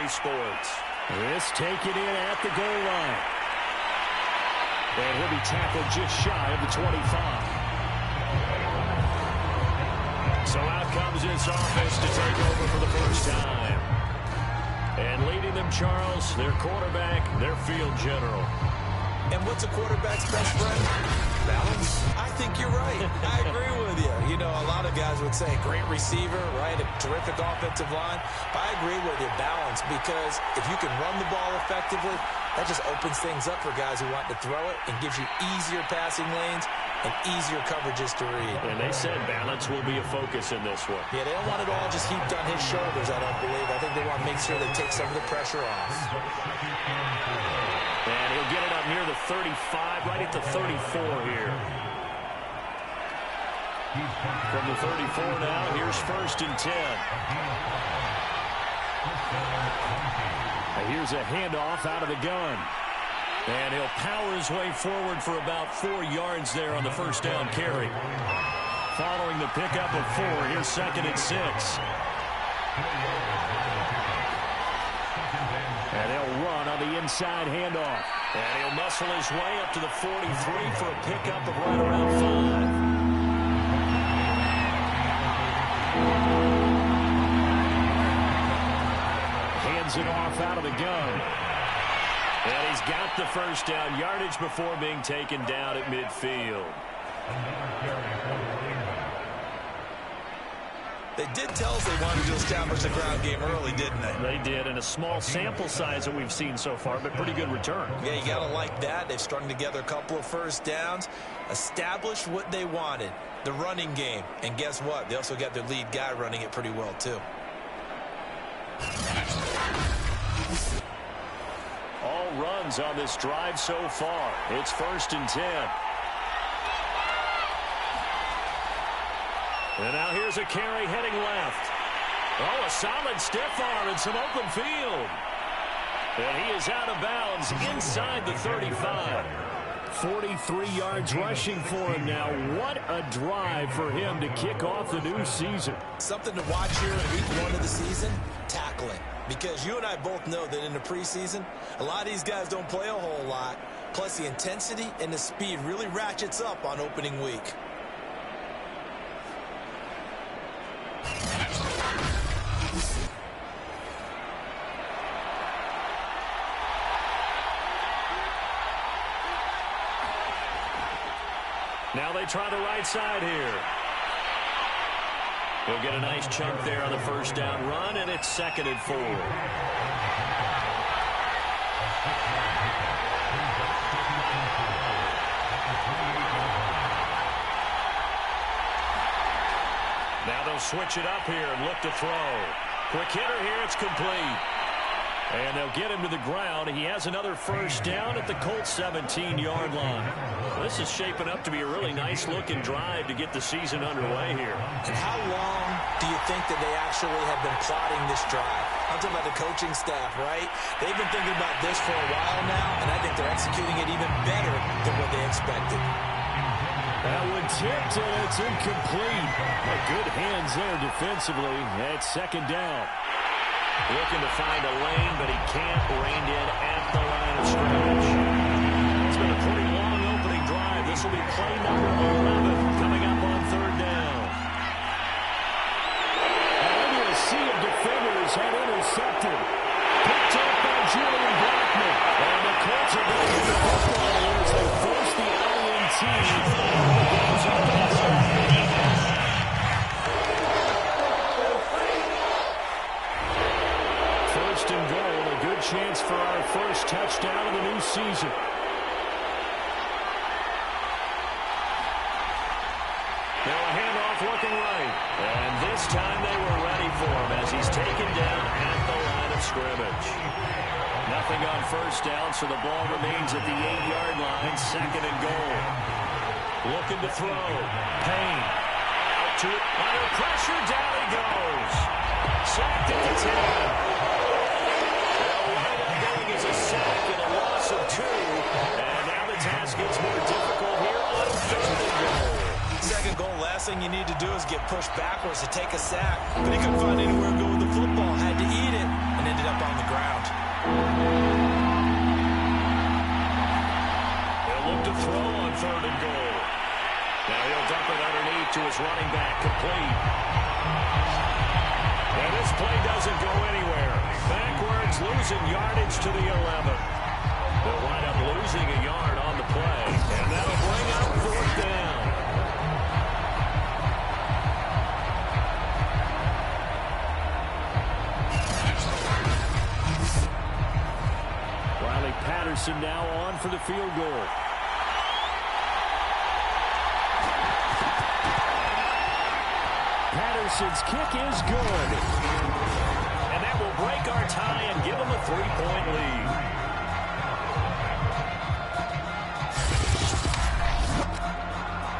Sports. This taken in at the goal line. And he'll be tackled just shy of the 25. So out comes this offense to take over for the first time. And leading them, Charles, their quarterback, their field general. And what's a quarterback's best friend? Balance. I think you're right. I agree with you. You know, a lot of guys would say great receiver, right? A terrific offensive line. But I agree with you, balance, because if you can run the ball effectively, that just opens things up for guys who want to throw it and gives you easier passing lanes and easier coverages to read. And they said balance will be a focus in this one. Yeah, they don't want it all just heaped on his shoulders, I don't believe. I think they want to make sure they take some of the pressure off. And he'll get it up near the 35, right at the 34 here. From the 34 now, here's 1st and 10. Here's a handoff out of the gun. And he'll power his way forward for about 4 yards there on the first down carry. Following the pickup of 4, here's 2nd and 6. And he'll run on the inside handoff. And he'll muscle his way up to the 43 for a pickup of right around 5. Hands it off out of the gun. And he's got the first down yardage before being taken down at midfield. They did tell us they wanted to establish the ground game early, didn't they? They did, and a small sample size that we've seen so far, but pretty good return. Yeah, you got to like that. They've strung together a couple of first downs, established what they wanted, the running game. And guess what? They also got their lead guy running it pretty well, too. All runs on this drive so far. It's 1st and 10. And now here's a carry heading left. Oh, a solid stiff arm and some open field. And he is out of bounds inside the 35. 43 yards rushing for him now. What a drive for him to kick off the new season. Something to watch here in week 1 of the season, tackling. Because you and I both know that in the preseason, a lot of these guys don't play a whole lot. Plus, the intensity and the speed really ratchets up on opening week. Now they try the right side here. He'll get a nice chunk there on the first down run, and it's 2nd and 4. Now they'll switch it up here and look to throw. Quick hitter here, it's complete. And they'll get him to the ground. He has another first down at the Colts 17-yard line. This is shaping up to be a really nice-looking drive to get the season underway here. And how long do you think that they actually have been plotting this drive? I'm talking about the coaching staff, right? They've been thinking about this for a while now, and I think they're executing it even better than what they expected. That one tipped, and it's incomplete. Good hands there defensively. That's 2nd down. Looking to find a lane, but he can't. Reined in at the line of scrimmage. It's been a pretty long opening drive. This will be play number 11 coming up on 3rd down. And a sea of defenders had intercepted. Picked up by Julian Blackman. And the Colts are going to get the football as they force the INT. First and goal, a good chance for our first touchdown of the new season. Now a handoff looking right. And this time they were ready for him as he's taken down at the line of scrimmage. Nothing on first down, so the ball remains at the 8-yard line, 2nd and goal. Looking to throw. Payne. Out to it. Under pressure, down he goes. Sacked at the 10. A sack and a loss of 2. And now the task gets more difficult here on 3rd and goal. 2nd goal, last thing you need to do is get pushed backwards to take a sack. But he couldn't find anywhere to go with the football. Had to eat it and ended up on the ground. They'll look to throw on 3rd and goal. Now he'll dump it underneath to his running back, complete. And this play doesn't go anywhere. Backwards, losing yardage to the 11. They'll wind up losing a yard on the play, and that'll bring up 4th down. Riley Patterson now on for the field goal. Patterson's kick is good. And that will break our tie and give them a 3-point lead.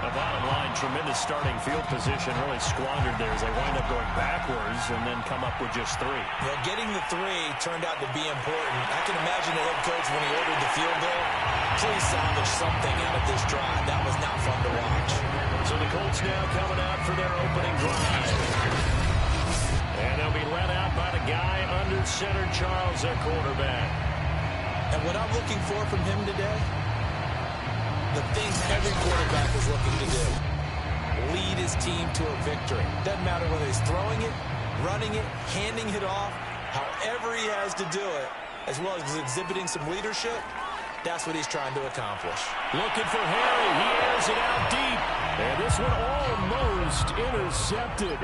The bottom line, tremendous starting field position, really squandered there as they wind up going backwards and then come up with just 3. Well, getting the 3 turned out to be important. I can imagine the head coach when he ordered the field goal. Please salvage something out of this drive. That was not fun to watch. So the Colts now coming out for their opening drive. And they'll be led out by the guy under center, Charles, their quarterback. And what I'm looking for from him today, the things every quarterback is looking to do. Lead his team to a victory. Doesn't matter whether he's throwing it, running it, handing it off, however he has to do it, as well as exhibiting some leadership. That's what he's trying to accomplish. Looking for Harry. He airs it out deep. And this one almost intercepted.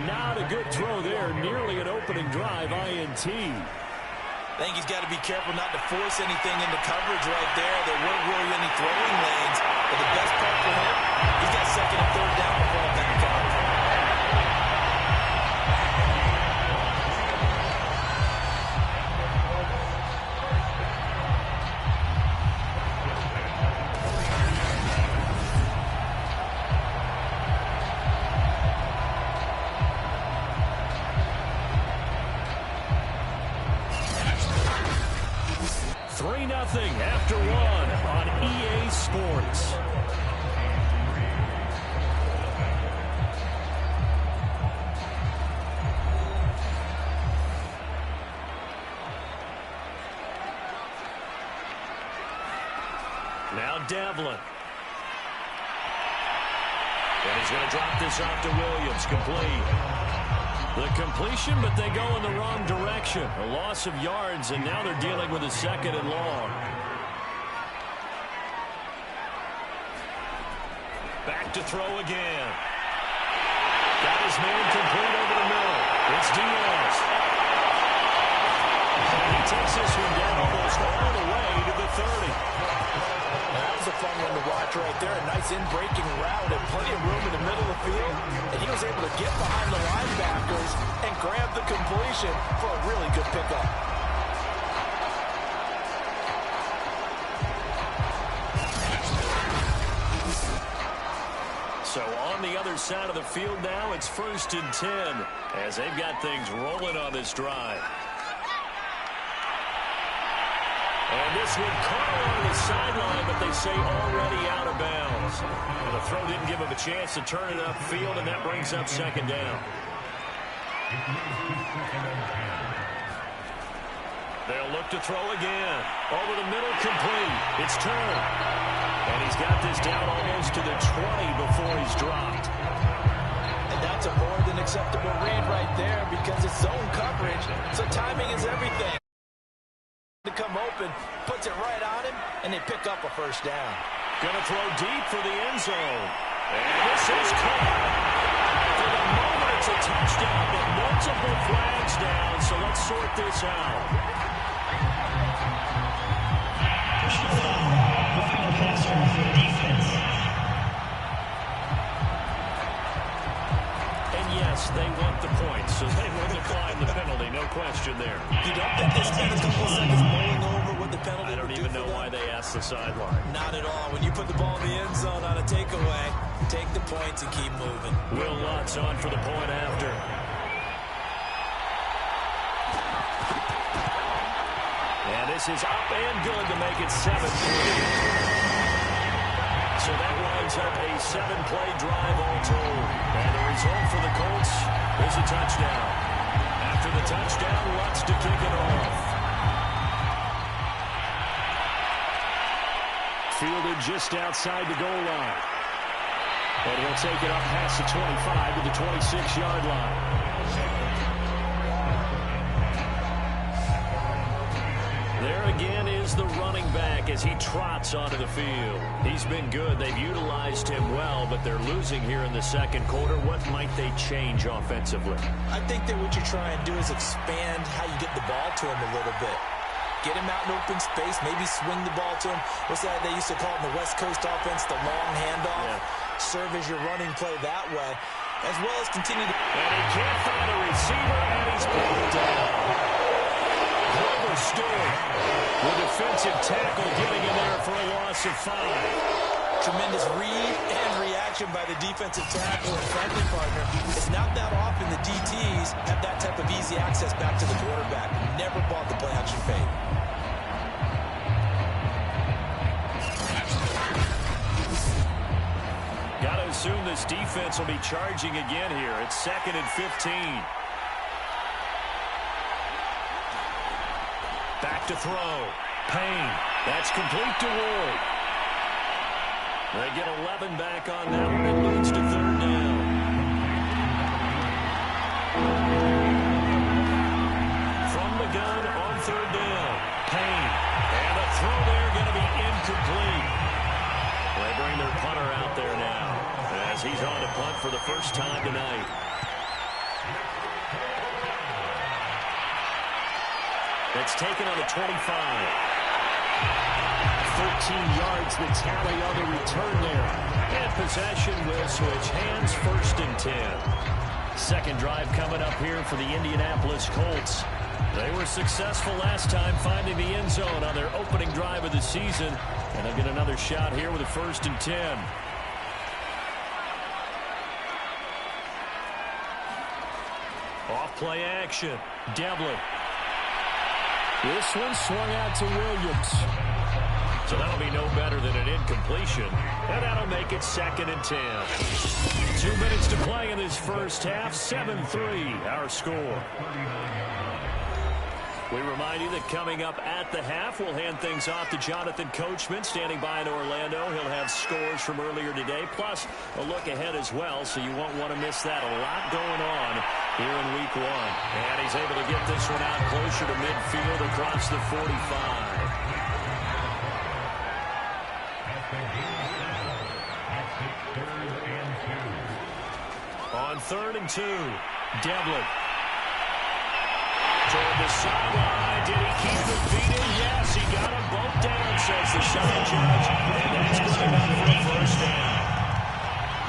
Not a good throw there. Nearly an opening drive INT. I think he's got to be careful not to force anything into coverage right there. There weren't really any throwing lanes. But the best part for him, he's got 2nd and 3rd down to fall back on. 3-0 after 1 on EA Sports. Now Devlin. And he's going to drop this off to Williams. Complete. The completion, but they go in the wrong direction. A loss of yards, and now they're dealing with a 2nd and long. Back to throw again. Got his man complete over the middle. It's Diaz. And he takes this one down almost all the way to the 30. That was a fun one to watch right there. A nice in-breaking route and plenty of room in the middle of the field. And he was able to get behind the linebackers and grab the completion for a really good pickup. So on the other side of the field now, it's 1st and 10 as they've got things rolling on this drive. And this one caught on the sideline, but they say already out of bounds. And the throw didn't give him a chance to turn it upfield, and that brings up 2nd down. They'll look to throw again. Over the middle, complete. It's turned. And he's got this down almost to the 20 before he's dropped. And that's a more than acceptable read right there because it's zone coverage, so timing is everything. To come open, puts it right on him, and they pick up a 1st down. Gonna throw deep for the end zone. And this is caught. For the moment, it's a touchdown, but multiple flags down, so let's sort this out. And yes, they want the points, so they will decline the penalty, no question there. You don't think they spent a couple of seconds mulling over what the penalty I don't even know why they asked the sideline. Not at all. When you put the ball in the end zone on a takeaway, take the points and keep moving. Will Lutz on for the point after. And this is up and good to make it 7-3. So that winds up a 7-play drive all told. And the result for the Colts is a touchdown. After the touchdown, Lutz to kick it off. fielded just outside the goal line. And he'll take it up past the 25 to the 26-yard line. There again is the running back as he trots onto the field. He's been good. They've utilized him well, but they're losing here in the second quarter. What might they change offensively? I think that what you try and do is expand how you get the ball to him a little bit. Get him out in open space, maybe swing the ball to him. What's that they used to call in the West Coast offense, the long handoff? Yeah. Serve as your running play that way, as well as continue to... And he can't find a receiver, and he's brought down. Clever Stewart, the defensive tackle, getting in there for a loss of 5. Tremendous read and reaction by the defensive tackle and friendly partner. It's not that often the DTs have that type of easy access back to the quarterback. Never bought the play action fade. Got to assume this defense will be charging again here. It's 2nd and 15. Back to throw. Payne. That's complete to Ward. They get 11 back on that one. It leads to 3rd down. From the gun on 3rd down. Payne. And a throw there going to be incomplete. They bring their punter out there now as he's on to punt for the first time tonight. It's taken on the 25. 13 yards the tally on the return there. And possession will switch hands, 1st and 10. Second drive coming up here for the Indianapolis Colts. They were successful last time finding the end zone on their opening drive of the season. And they'll get another shot here with a 1st and 10. Off play action. Devlin. This one swung out to Williams. So that'll be no better than an incompletion. And that'll make it 2nd and 10. 2 minutes to play in this first half. 7-3 our score. We remind you that coming up at the half, we'll hand things off to Jonathan Coachman standing by in Orlando. He'll have scores from earlier today, plus a look ahead as well, so you won't want to miss that. A lot going on here in week 1. And he's able to get this one out closer to midfield across the 45. On 3rd and 2, Devlin. Toward the sideline. Did he keep the feet in? Yes, he got them both down, says the side judge. And that's good enough for a 1st down.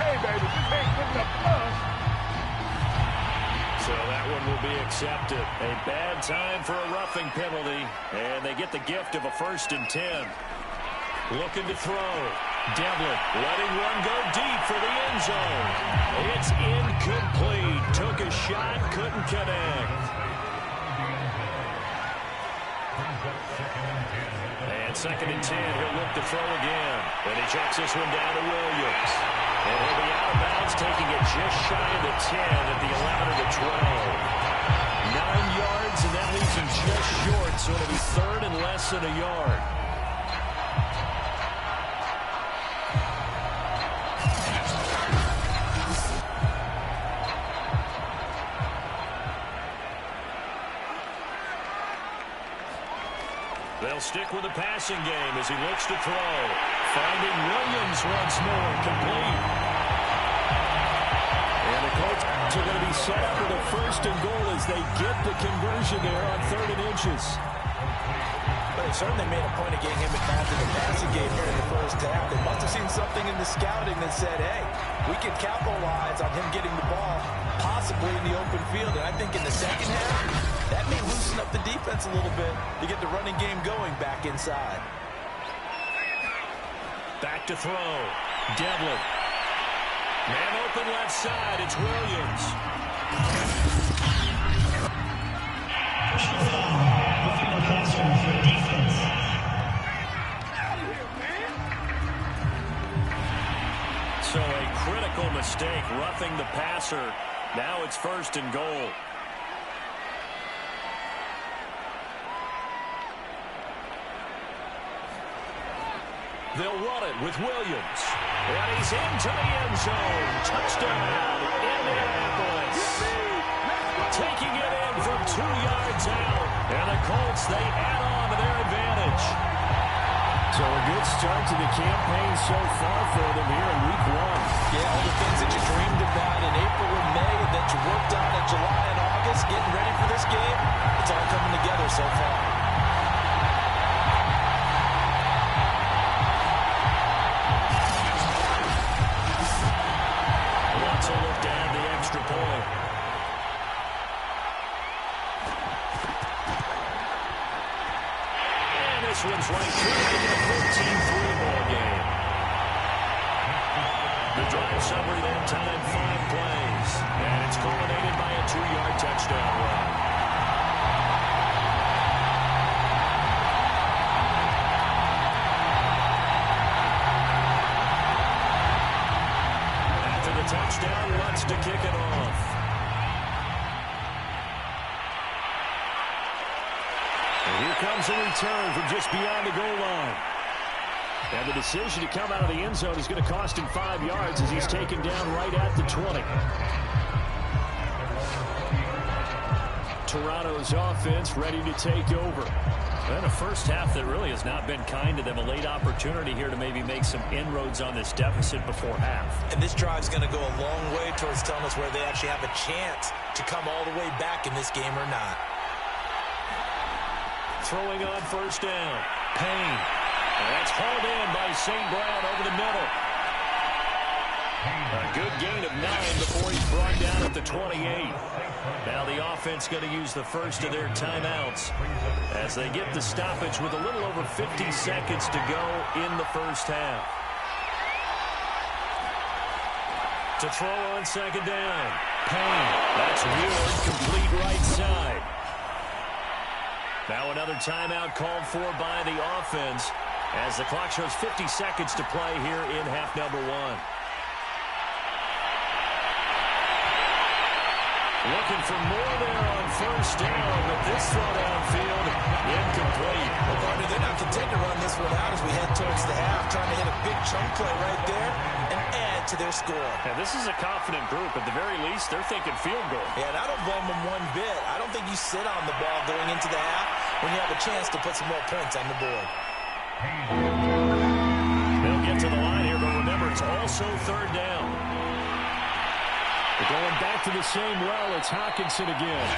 Hey, baby, this ain't good enough for us. So that one will be accepted. A bad time for a roughing penalty. And they get the gift of a 1st and 10. Looking to throw. Devlin letting one go deep for the end zone. It's incomplete. Took a shot, couldn't connect. And 2nd and 10, he'll look to throw again. And he checks this one down to Williams. And he'll be out of bounds, taking it just shy of the 10 at the 11 of the 12. 9 yards, and that leaves him just short, so it'll be 3rd and less than a yard. They'll stick with the passing game as he looks to throw. Finding Williams once more, complete. And the Colts are going to be set up with a 1st and goal as they get the conversion there on 3rd and inches. But they certainly made a point of getting him involved in the passing game here in the first half. They must have seen something in the scouting that said, hey, we can capitalize on him getting the ball, possibly in the open field. And I think in the second half, that may loosen up the defense a little bit to get the running game going back inside. Back to throw. Devlin. Man open left side. It's Williams. So a critical mistake, roughing the passer. Now it's 1st and goal. They'll run it with Williams. And he's into the end zone. Touchdown, Indianapolis. Taking it in from 2 yards out. And the Colts, they add on to their advantage. So a good start to the campaign so far for them here in week 1. Yeah, all the things that you dreamed about in April and May and that you worked on in July and August, getting ready for this game, it's all coming together so far. Wants to look to add the extra point. And this one's right through to a 14-3 ball game. The drive summary that time, 5 plays. And it's culminated by a 2-yard touchdown run. After the touchdown, wants to kick it off. And here comes a return from just beyond the goal line. And the decision to come out of the end zone is going to cost him 5 yards as he's taken down right at the 20. Toronto's offense ready to take over. And a first half that really has not been kind to them. A late opportunity here to maybe make some inroads on this deficit before half. And this drive's going to go a long way towards telling us where they actually have a chance to come all the way back in this game or not. Throwing on first down. Payne. And that's hauled in by St. Brown over the middle. A good gain of 9 before he's brought down at the 28. Now the offense going to use the first of their timeouts as they get the stoppage with a little over 50 seconds to go in the first half. To throw on second down. Payne. That's Ward, complete right side. Now another timeout called for by the offense as the clock shows 50 seconds to play here in half number 1. Looking for more there on first down, but this throw downfield incomplete. Well, partner, they're not content to run this one out as we head towards the half, trying to hit a big chunk play right there and add to their score. And this is a confident group. At the very least, they're thinking field goal. Yeah, and I don't blame them one bit. I don't think you sit on the ball going into the half when you have a chance to put some more points on the board. They'll get to the line here, but remember, it's also third down. But going back to the same well, it's Hawkinson again.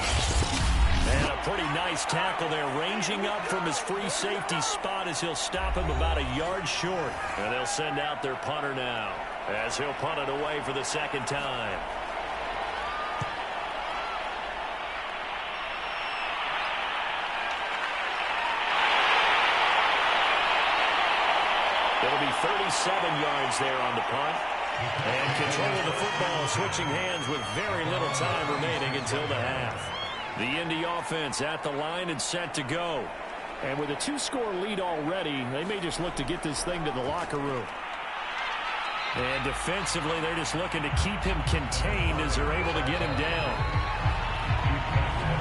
And a pretty nice tackle there, ranging up from his free safety spot as he'll stop him about a yard short. And they'll send out their punter now as he'll punt it away for the second time. It'll be 37 yards there on the punt. And control of the football, switching hands with very little time remaining until the half. The Indy offense at the line and set to go. And with a 2-score lead already, they may just look to get this thing to the locker room. And defensively, they're just looking to keep him contained as they're able to get him down.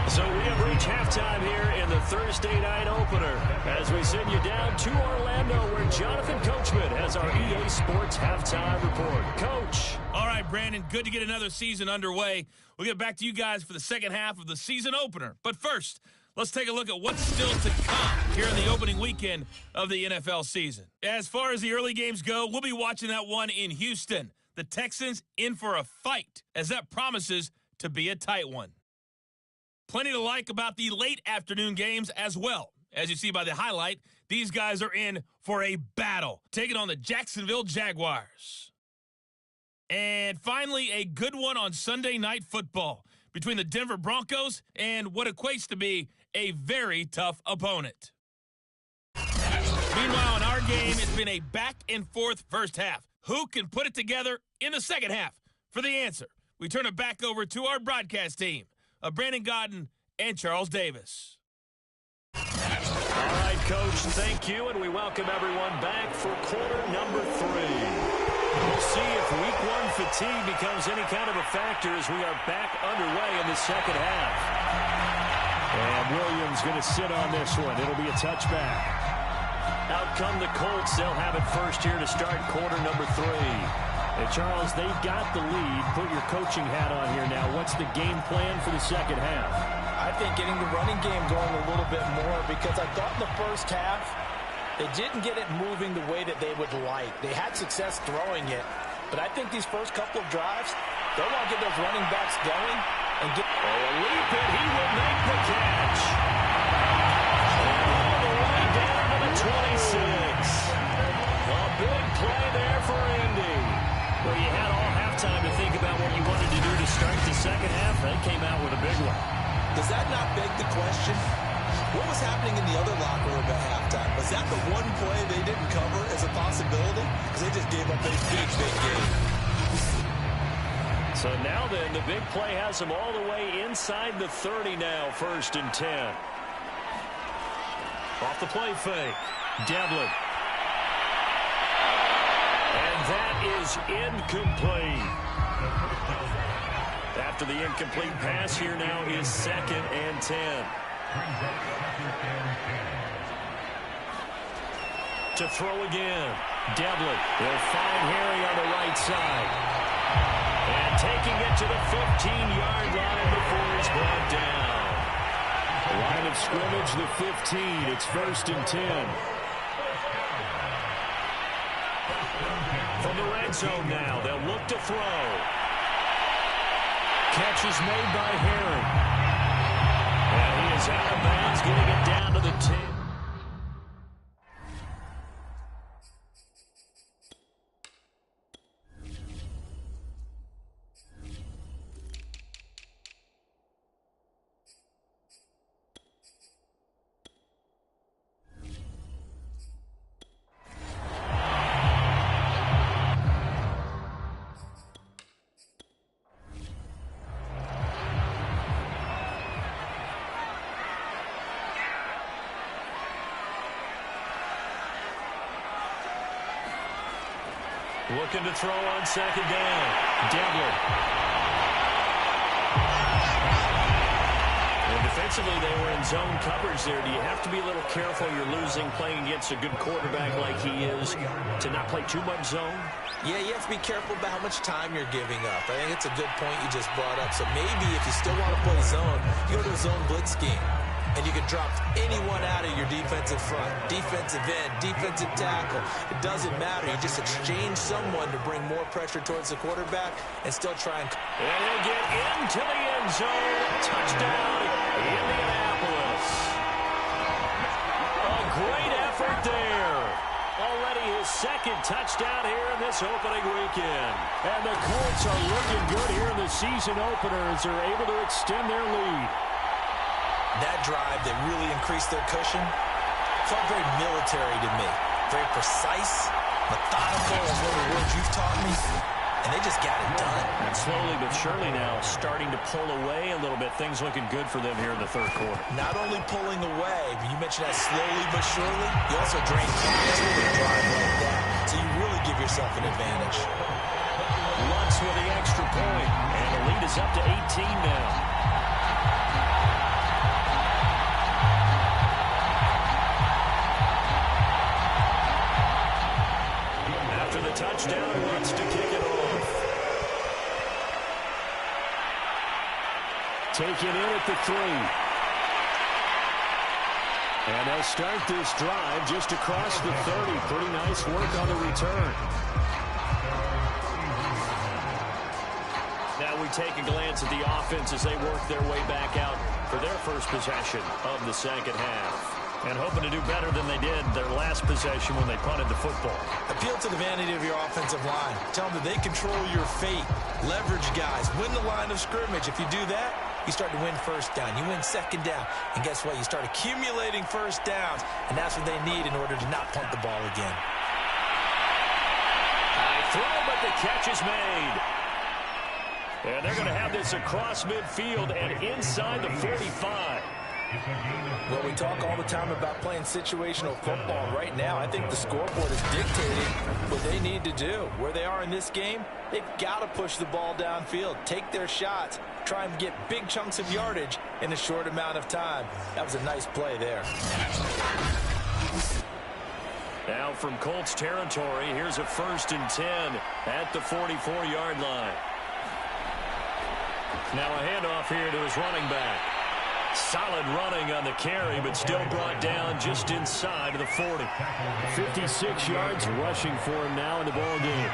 So we have reached halftime here in the Thursday night opener as we send you down to Orlando where Jonathan Coachman has our EA Sports halftime report. Coach. All right, Brandon, good to get another season underway. We'll get back to you guys for the second half of the season opener. But first, let's take a look at what's still to come here in the opening weekend of the NFL season. As far as the early games go, we'll be watching that one in Houston. The Texans in for a fight as that promises to be a tight one. Plenty to like about the late afternoon games as well. As you see by the highlight, these guys are in for a battle, taking on the Jacksonville Jaguars. And finally, a good one on Sunday Night Football between the Denver Broncos and what equates to be a very tough opponent. Meanwhile, in our game, it's been a back-and-forth first half. Who can put it together in the second half? For the answer, we turn it back over to our broadcast team of Brandon Godden and Charles Davis. All right, Coach, thank you, and we welcome everyone back for quarter number 3. We'll see if week 1 fatigue becomes any kind of a factor as we are back underway in the second half. And Williams going to sit on this one. It'll be a touchback. Out come the Colts. They'll have it first here to start quarter number 3. Hey, Charles, they've got the lead. Put your coaching hat on here now. What's the game plan for the second half? I think getting the running game going a little bit more, because I thought in the first half they didn't get it moving the way that they would like. They had success throwing it, but I think these first couple of drives, they want to get those running backs going and get a leap, and he will make the catch. All the way down to the 26. A big play there for Indy. Well, you had all halftime to think about what you wanted to do to start the second half. They came out with a big one. Does that not beg the question? What was happening in the other locker room at halftime? Was that the one play they didn't cover as a possibility? Because they just gave up a big game. So now then, the big play has them all the way inside the 30 now, 1st and 10. Off the play fake. Devlin. And that is incomplete. After the incomplete pass, here now is 2nd and 10. To throw again. Devlin will find Harry on the right side. And taking it to the 15-yard line before he's brought down. Line of scrimmage, the 15. It's 1st and 10. From the red zone now, they'll look to throw. Catch is made by Harry. And he is out of bounds, getting it down to the 10. Looking to throw on 2nd down. Devlin. And defensively, they were in zone coverage there. Do you have to be a little careful? You're losing playing against a good quarterback like he is to not play too much zone? Yeah, you have to be careful about how much time you're giving up. I think it's a good point you just brought up. So maybe if you still want to play zone, you go to a zone blitz scheme. And you can drop anyone out of your defensive front, defensive end, defensive tackle. It doesn't matter. You just exchange someone to bring more pressure towards the quarterback and still try and... And he'll get into the end zone. Touchdown, Indianapolis. A great effort there. Already his 2nd touchdown here in this opening weekend. And the Colts are looking good here in the season opener as they're able to extend their lead. That drive that really increased their cushion felt very military to me. Very precise, methodical is one of the words you've taught me. And they just got it done. And slowly but surely now starting to pull away a little bit. Things looking good for them here in the 3rd quarter. Not only pulling away, but you mentioned that slowly but surely, you also drain clocks with a drive like that. So you really give yourself an advantage. Lutz with the extra point. And the lead is up to 18 now. Touchdown, wants to kick it off. Taken in at the 3. And they'll start this drive just across the 30. Pretty nice work on the return. Now we take a glance at the offense as they work their way back out for their first possession of the second half. And hoping to do better than they did their last possession when they punted the football. Appeal to the vanity of your offensive line. Tell them that they control your fate. Leverage guys. Win the line of scrimmage. If you do that, you start to win 1st down. You win 2nd down. And guess what? You start accumulating 1st downs. And that's what they need in order to not punt the ball again. High throw, but the catch is made. And they're going to have this across midfield and inside the 45. Well, we talk all the time about playing situational football. Right now, I think the scoreboard is dictating what they need to do. Where they are in this game, they've got to push the ball downfield, take their shots, try and get big chunks of yardage in a short amount of time. That was a nice play there. Now from Colts territory, here's a 1st and 10 at the 44-yard line. Now a handoff here to his running back. Solid running on the carry, but still brought down just inside of the 40. 56 yards rushing for him now in the ball game.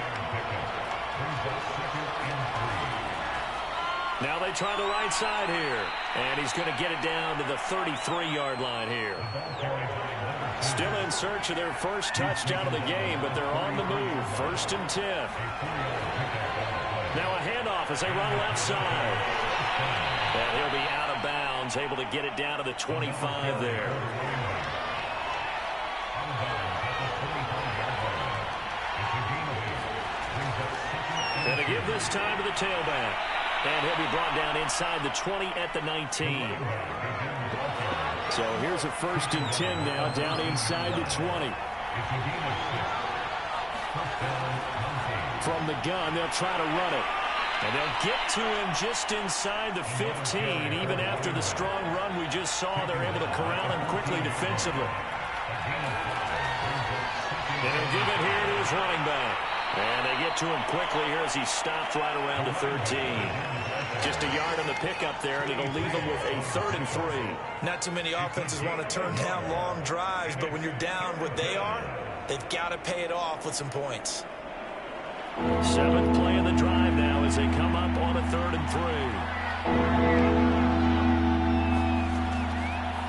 Now they try the right side here, and he's going to get it down to the 33-yard line here. Still in search of their first touchdown of the game, but they're on the move. 1st and 10. Now a handoff as they run left side. And he'll be out of bounds, able to get it down to the 25 there. And to give this time to the tailback. And he'll be brought down inside the 20 at the 19. So here's a 1st and 10 now, down inside the 20. From the gun, they'll try to run it. And they'll get to him just inside the 15. Even after the strong run we just saw, they're able to corral him quickly defensively. And he'll give it here to his running back. And they get to him quickly here as he stops right around the 13. Just a yard on the pickup there, and it'll leave him with a 3rd and 3. Not too many offenses want to turn down long drives, but when you're down what they are, they've got to pay it off with some points. 7th play of the drive now as they come up on a 3rd and 3.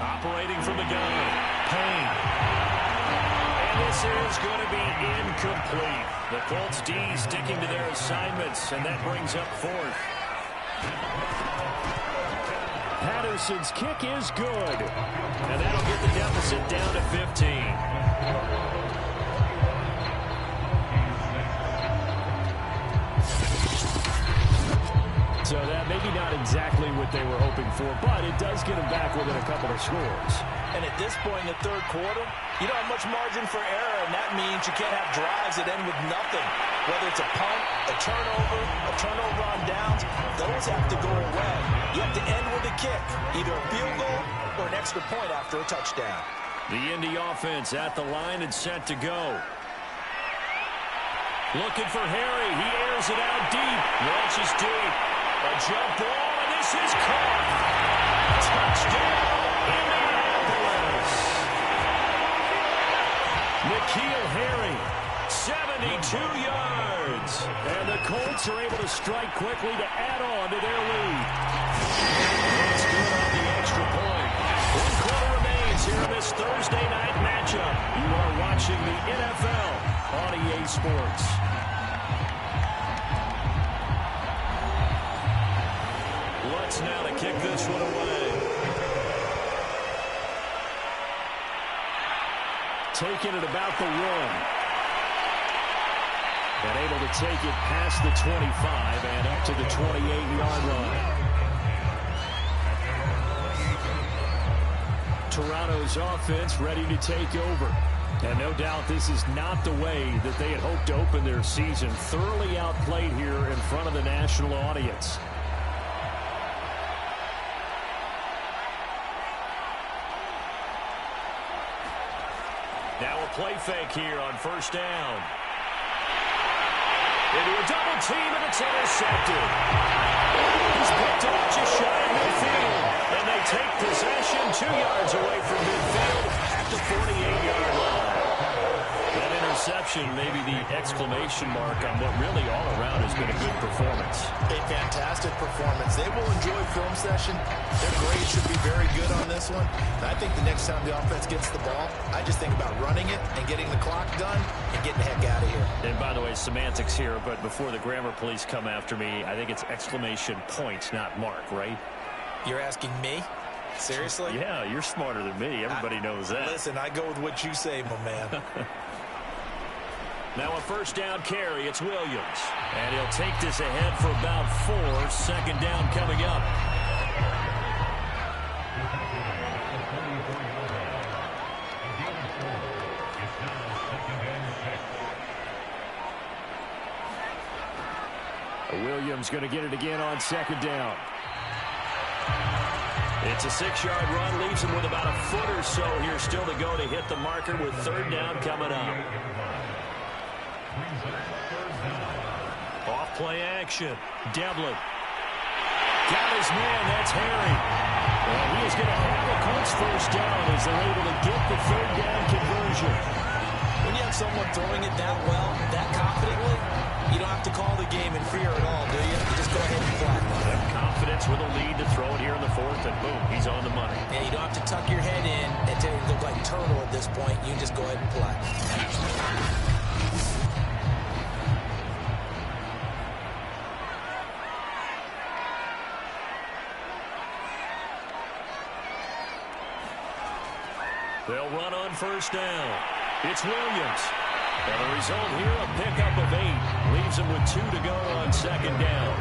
Operating from the gun. Payne. And this is going to be incomplete. The Colts D sticking to their assignments, and that brings up 4th. Patterson's kick is good. And that'll get the deficit down to 15. So that maybe not exactly what they were hoping for, but it does get them back within a couple of scores. And at this point in the 3rd quarter, you don't have much margin for error, and that means you can't have drives that end with nothing. Whether it's a punt, a turnover on downs, those have to go away. You have to end with a kick, either a field goal or an extra point after a touchdown. The Indy offense at the line and set to go. Looking for Harry. He airs it out deep. Launches deep. A jump ball, and this is caught. Touchdown, Indianapolis. N'Keal Harry, 72 yards. And the Colts are able to strike quickly to add on to their lead. That's good on the extra point. 1 quarter remains here in this Thursday night matchup. You are watching the NFL on EA Sports. Lutz now to kick this one away. Taking it about the 1. And able to take it past the 25 and up to the 28-yard line. Toronto's offense ready to take over. And no doubt this is not the way that they had hoped to open their season. Thoroughly outplayed here in front of the national audience. Now a play fake here on 1st down. Into a double team, and it's intercepted. He's picked off just shy of midfield. And they take possession 2 yards away from midfield at the 48-yard line. That interception may be the exclamation mark on what really all around has been a good performance. A fantastic performance. They will enjoy film session. Their grade should be very good on this one. And I think the next time the offense gets the ball, I just think about running it and getting the clock done and getting the heck out of here. And by the way, semantics here, but before the grammar police come after me, I think it's exclamation point, not mark, right? You're asking me? Seriously? Yeah, you're smarter than me. Everybody knows that. Listen, I go with what you say, my man. Now a 1st down carry. It's Williams. And he'll take this ahead for about 4. 2nd down coming up. Williams going to get it again on 2nd down. It's a 6-yard run, leaves him with about a foot or so here still to go to hit the marker with third down coming up. Off play action. Devlin. Got his man, that's Harry. And he is going to have the Colts first down as they're able to get the third down conversion. When you have someone throwing it that well, that confidently, you don't have to call the game in fear at all, do you? You just go ahead and play. Have confidence with a lead to throw it here in the fourth, and boom, he's on the money. Yeah, you don't have to tuck your head in and look like turtle at this point. You just go ahead and play. They'll run on first down. It's Williams. And the result here, a pickup of 8. Leaves him with 2 to go on second down.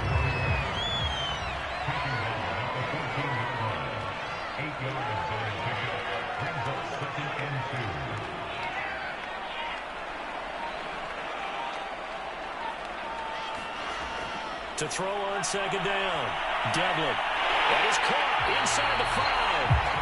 To throw on second down. Devlin. That is caught inside the 5.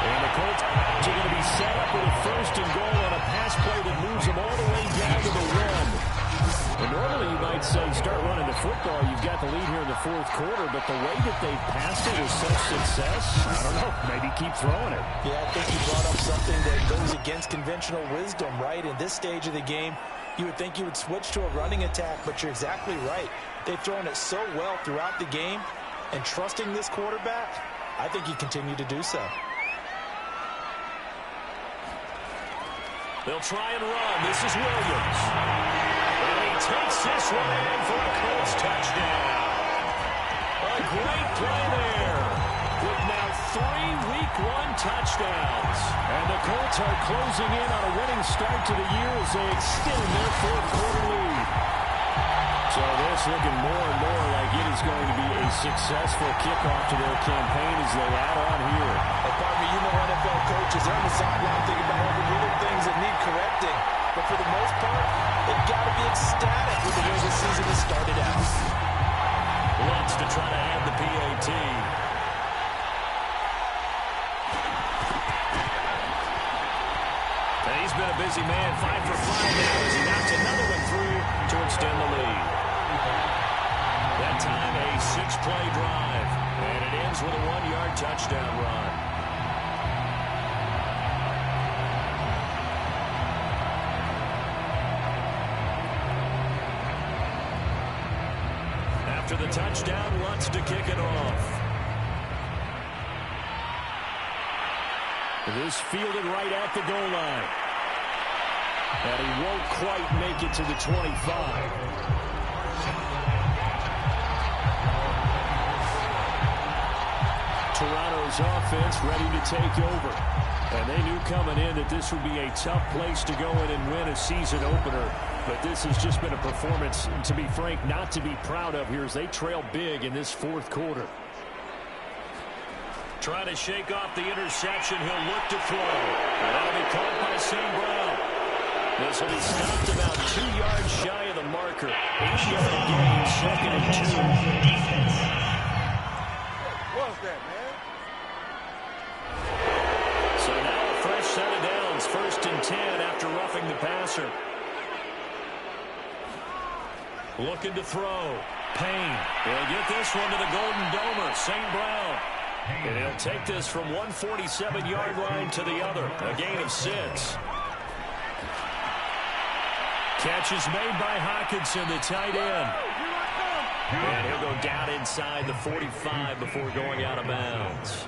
And the Colts are going to be set up with a first and goal on a pass play that moves them all the way down to the 1. And normally you might say start running the football. You've got the lead here in the fourth quarter, but the way that they've passed it with such success, I don't know, maybe keep throwing it. Yeah, I think you brought up something that goes against conventional wisdom, right? In this stage of the game, you would think you would switch to a running attack, but you're exactly right. They've thrown it so well throughout the game, and trusting this quarterback, I think you continue to do so. They'll try and run. This is Williams. And he takes this one in for a Colts touchdown. A great play there. With now 3 Week 1 touchdowns. And the Colts are closing in on a winning start to the year as they extend their fourth quarter lead. So this looking more and more like it is going to be a successful kickoff to their campaign as they add on here. And partner, you know NFL coaches, they're on the sideline thinking about all the little things that need correcting. But for the most part, they've got to be ecstatic with the way this season has started out. Lutz to try to add the PAT. And he's been a busy man, 5 for 5 now as he knocks another one through to extend the lead. That time a 6-play drive, and it ends with a 1-yard touchdown run. After the touchdown, Lutz to kick it off. It is fielded right at the goal line. And he won't quite make it to the 25. Toronto's offense ready to take over. And they knew coming in that this would be a tough place to go in and win a season opener. But this has just been a performance, to be frank, not to be proud of here as they trail big in this fourth quarter. Trying to shake off the interception. He'll look to throw. And that'll be caught by St. Brown. This will be stopped about 2 yards shy of the marker. 8-yard gain, second and 2. What's that, man? So now a fresh set of downs. First and 10 after roughing the passer. Looking to throw. Payne. He'll get this one to the Golden Domer. St. Brown. And he'll take this from 147-yard line to the other. A gain of 6. Catch is made by Hockenson, the tight end. And he'll go down inside the 45 before going out of bounds.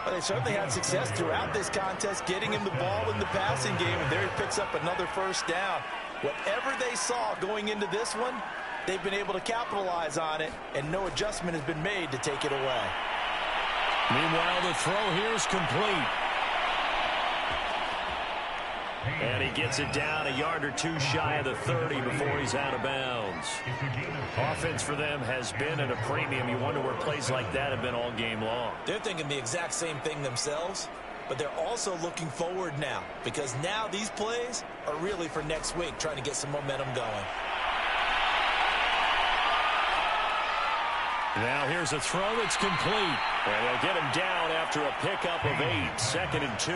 Well, they certainly had success throughout this contest, getting him the ball in the passing game, and there he picks up another first down. Whatever they saw going into this one, they've been able to capitalize on it, and no adjustment has been made to take it away. Meanwhile, the throw here is complete. And he gets it down a yard or 2 shy of the 30 before he's out of bounds. Offense for them has been at a premium. You wonder where plays like that have been all game long. They're thinking the exact same thing themselves, but they're also looking forward now, because now these plays are really for next week, trying to get some momentum going. Now here's a throw that's complete. And they'll get him down after a pickup of 8, 2nd and 2.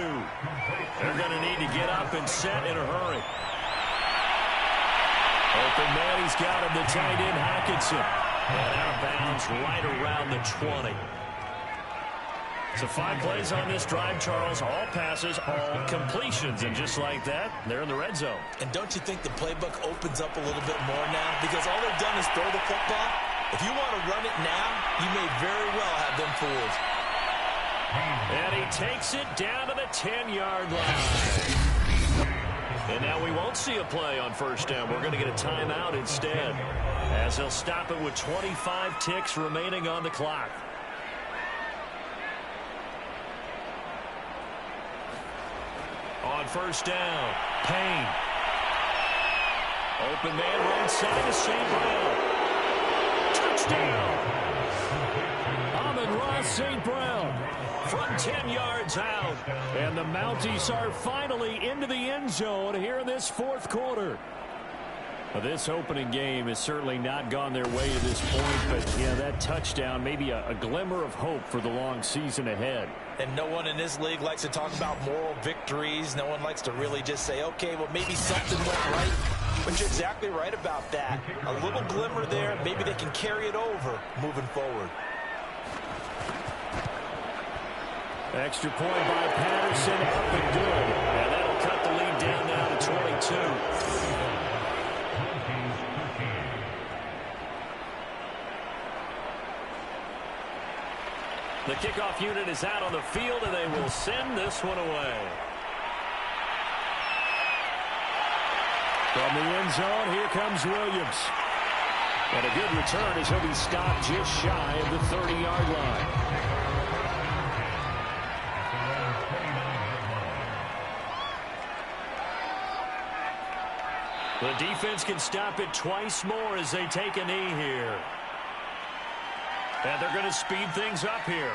They're going to need to get up and set in a hurry. Open man, he's got him, the tight end, Hockenson. And out of bounds right around the 20. So 5 plays on this drive, Charles. All passes, all completions. And just like that, they're in the red zone. And don't you think the playbook opens up a little bit more now? Because all they've done is throw the football. If you want to run it now, you may very well have them fooled. And he takes it down to the 10-yard line. And now we won't see a play on first down. We're going to get a timeout instead, as they'll stop it with 25 ticks remaining on the clock. On first down, Payne. Open man right side to St. Brown. Touchdown! Amon-Ra St. Brown from 10 yards out. And the Mounties are finally into the end zone here in this 4th quarter. Well, this opening game has certainly not gone their way to this point, but yeah, that touchdown, maybe a glimmer of hope for the long season ahead. And no one in this league likes to talk about moral victories. No one likes to really just say, okay, well, maybe something went right. But you're exactly right about that. A little glimmer there. Maybe they can carry it over moving forward. Extra point by Patterson, up and good. And that'll cut the lead down now to 22. The kickoff unit is out on the field, and they will send this one away. From the end zone, here comes Williams. And a good return as he'll be stopped just shy of the 30-yard line. The defense can stop it twice more as they take a knee here. And they're going to speed things up here.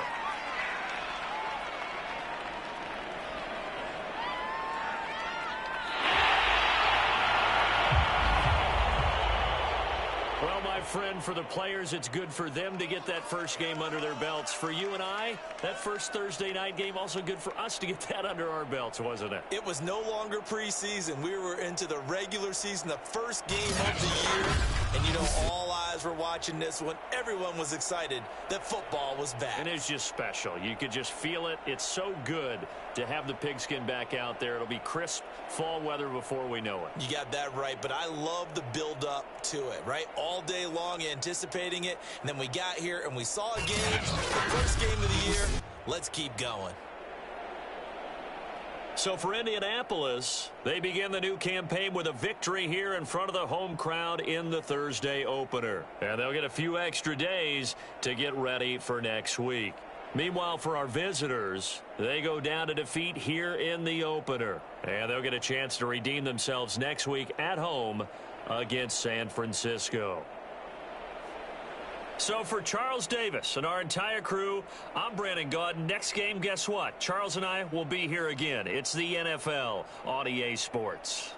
Well, my friend, for the players, it's good for them to get that first game under their belts. For you and I, that first Thursday night game, also good for us to get that under our belts, wasn't it? It was no longer preseason. We were into the regular season, the first game of the year. And, you know, all eyes were watching this one. Everyone was excited that football was back. And it's just special. You could just feel it. It's so good to have the pigskin back out there. It'll be crisp fall weather before we know it. You got that right, but I love the build-up to it, right? All day long anticipating it, and then we got here and we saw a game, the first game of the year. Let's keep going. So for Indianapolis, they begin the new campaign with a victory here in front of the home crowd in the Thursday opener. And they'll get a few extra days to get ready for next week. Meanwhile, for our visitors, they go down to defeat here in the opener. And they'll get a chance to redeem themselves next week at home against San Francisco. So for Charles Davis and our entire crew, I'm Brandon Gaudin. Next game, guess what? Charles and I will be here again. It's the NFL on EA Sports.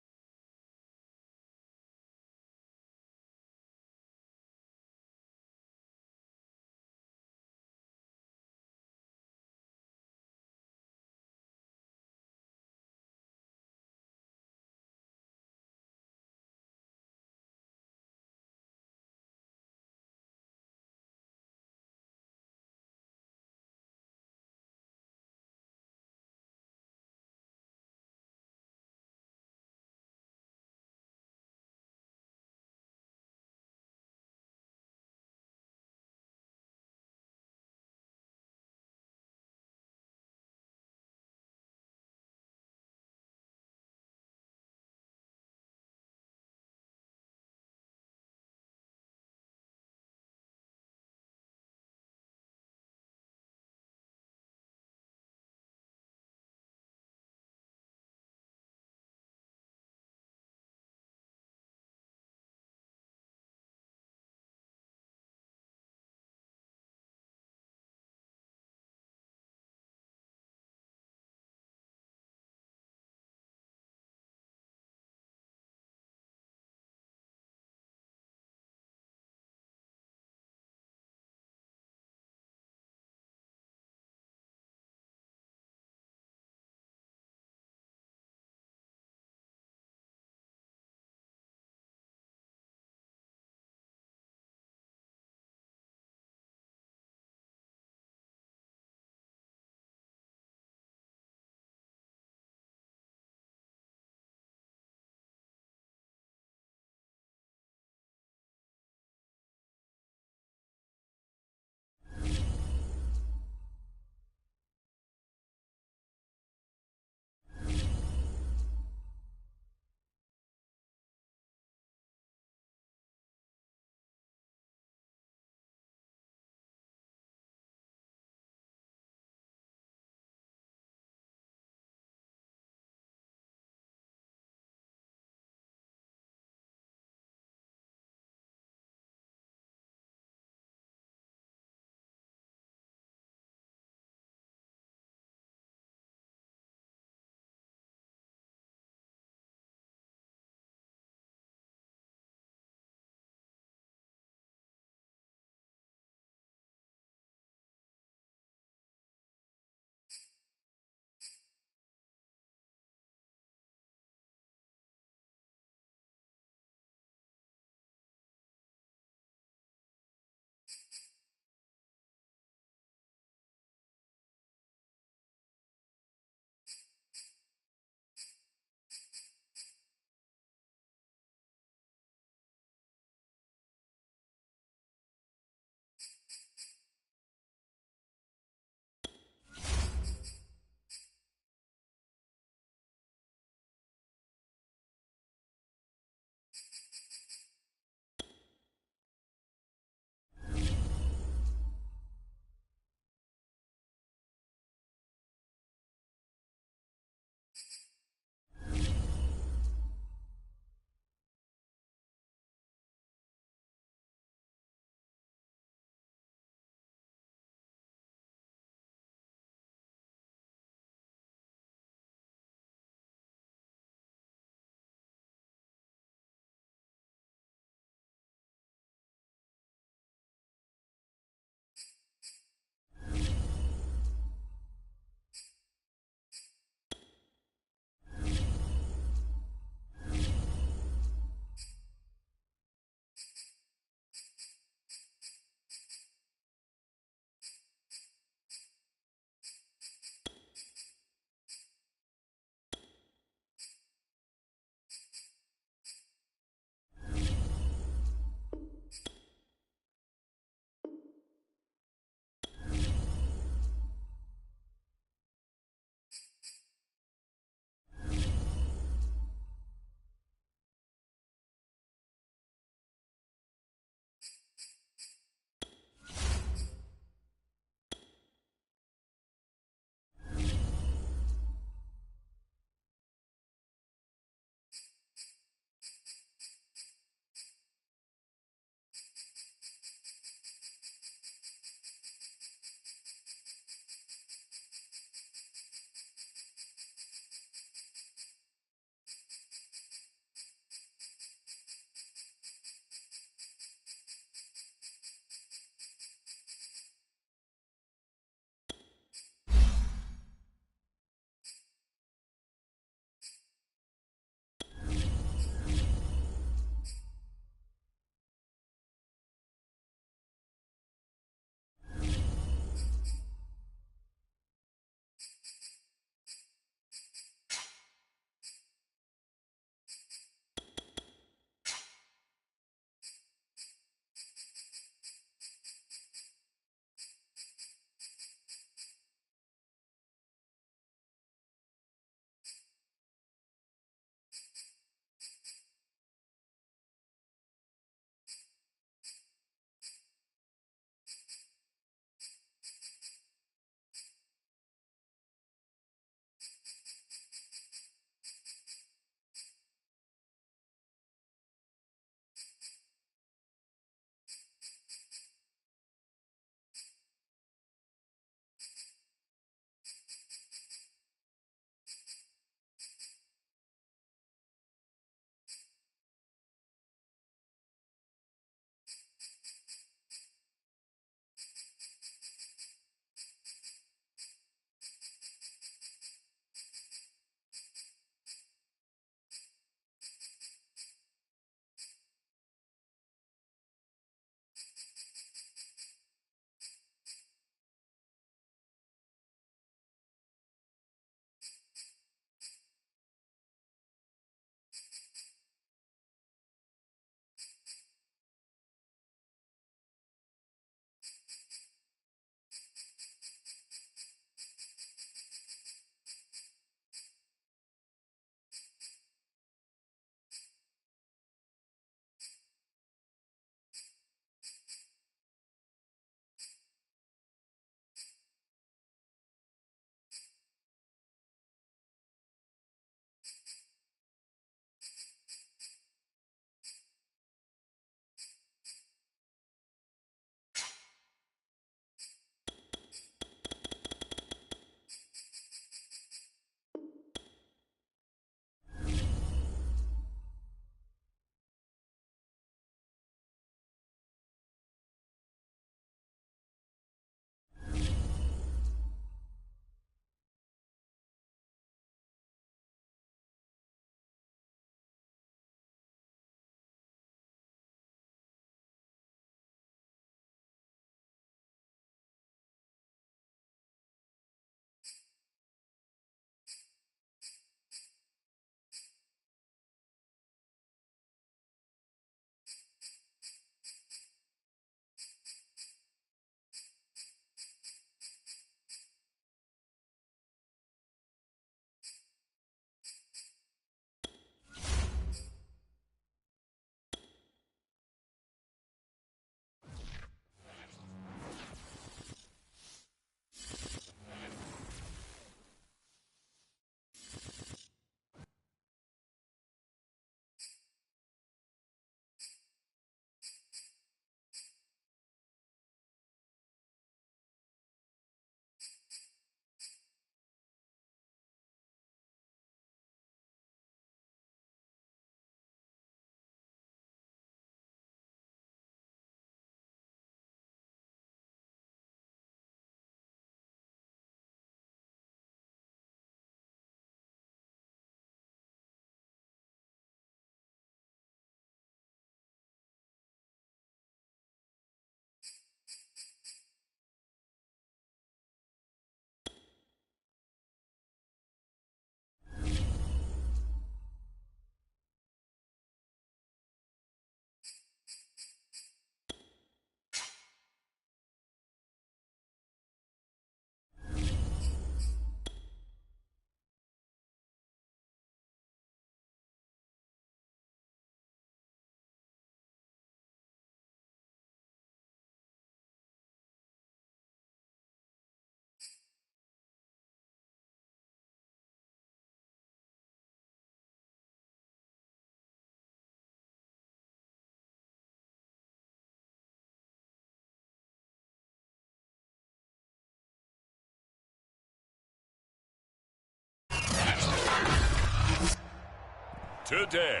today.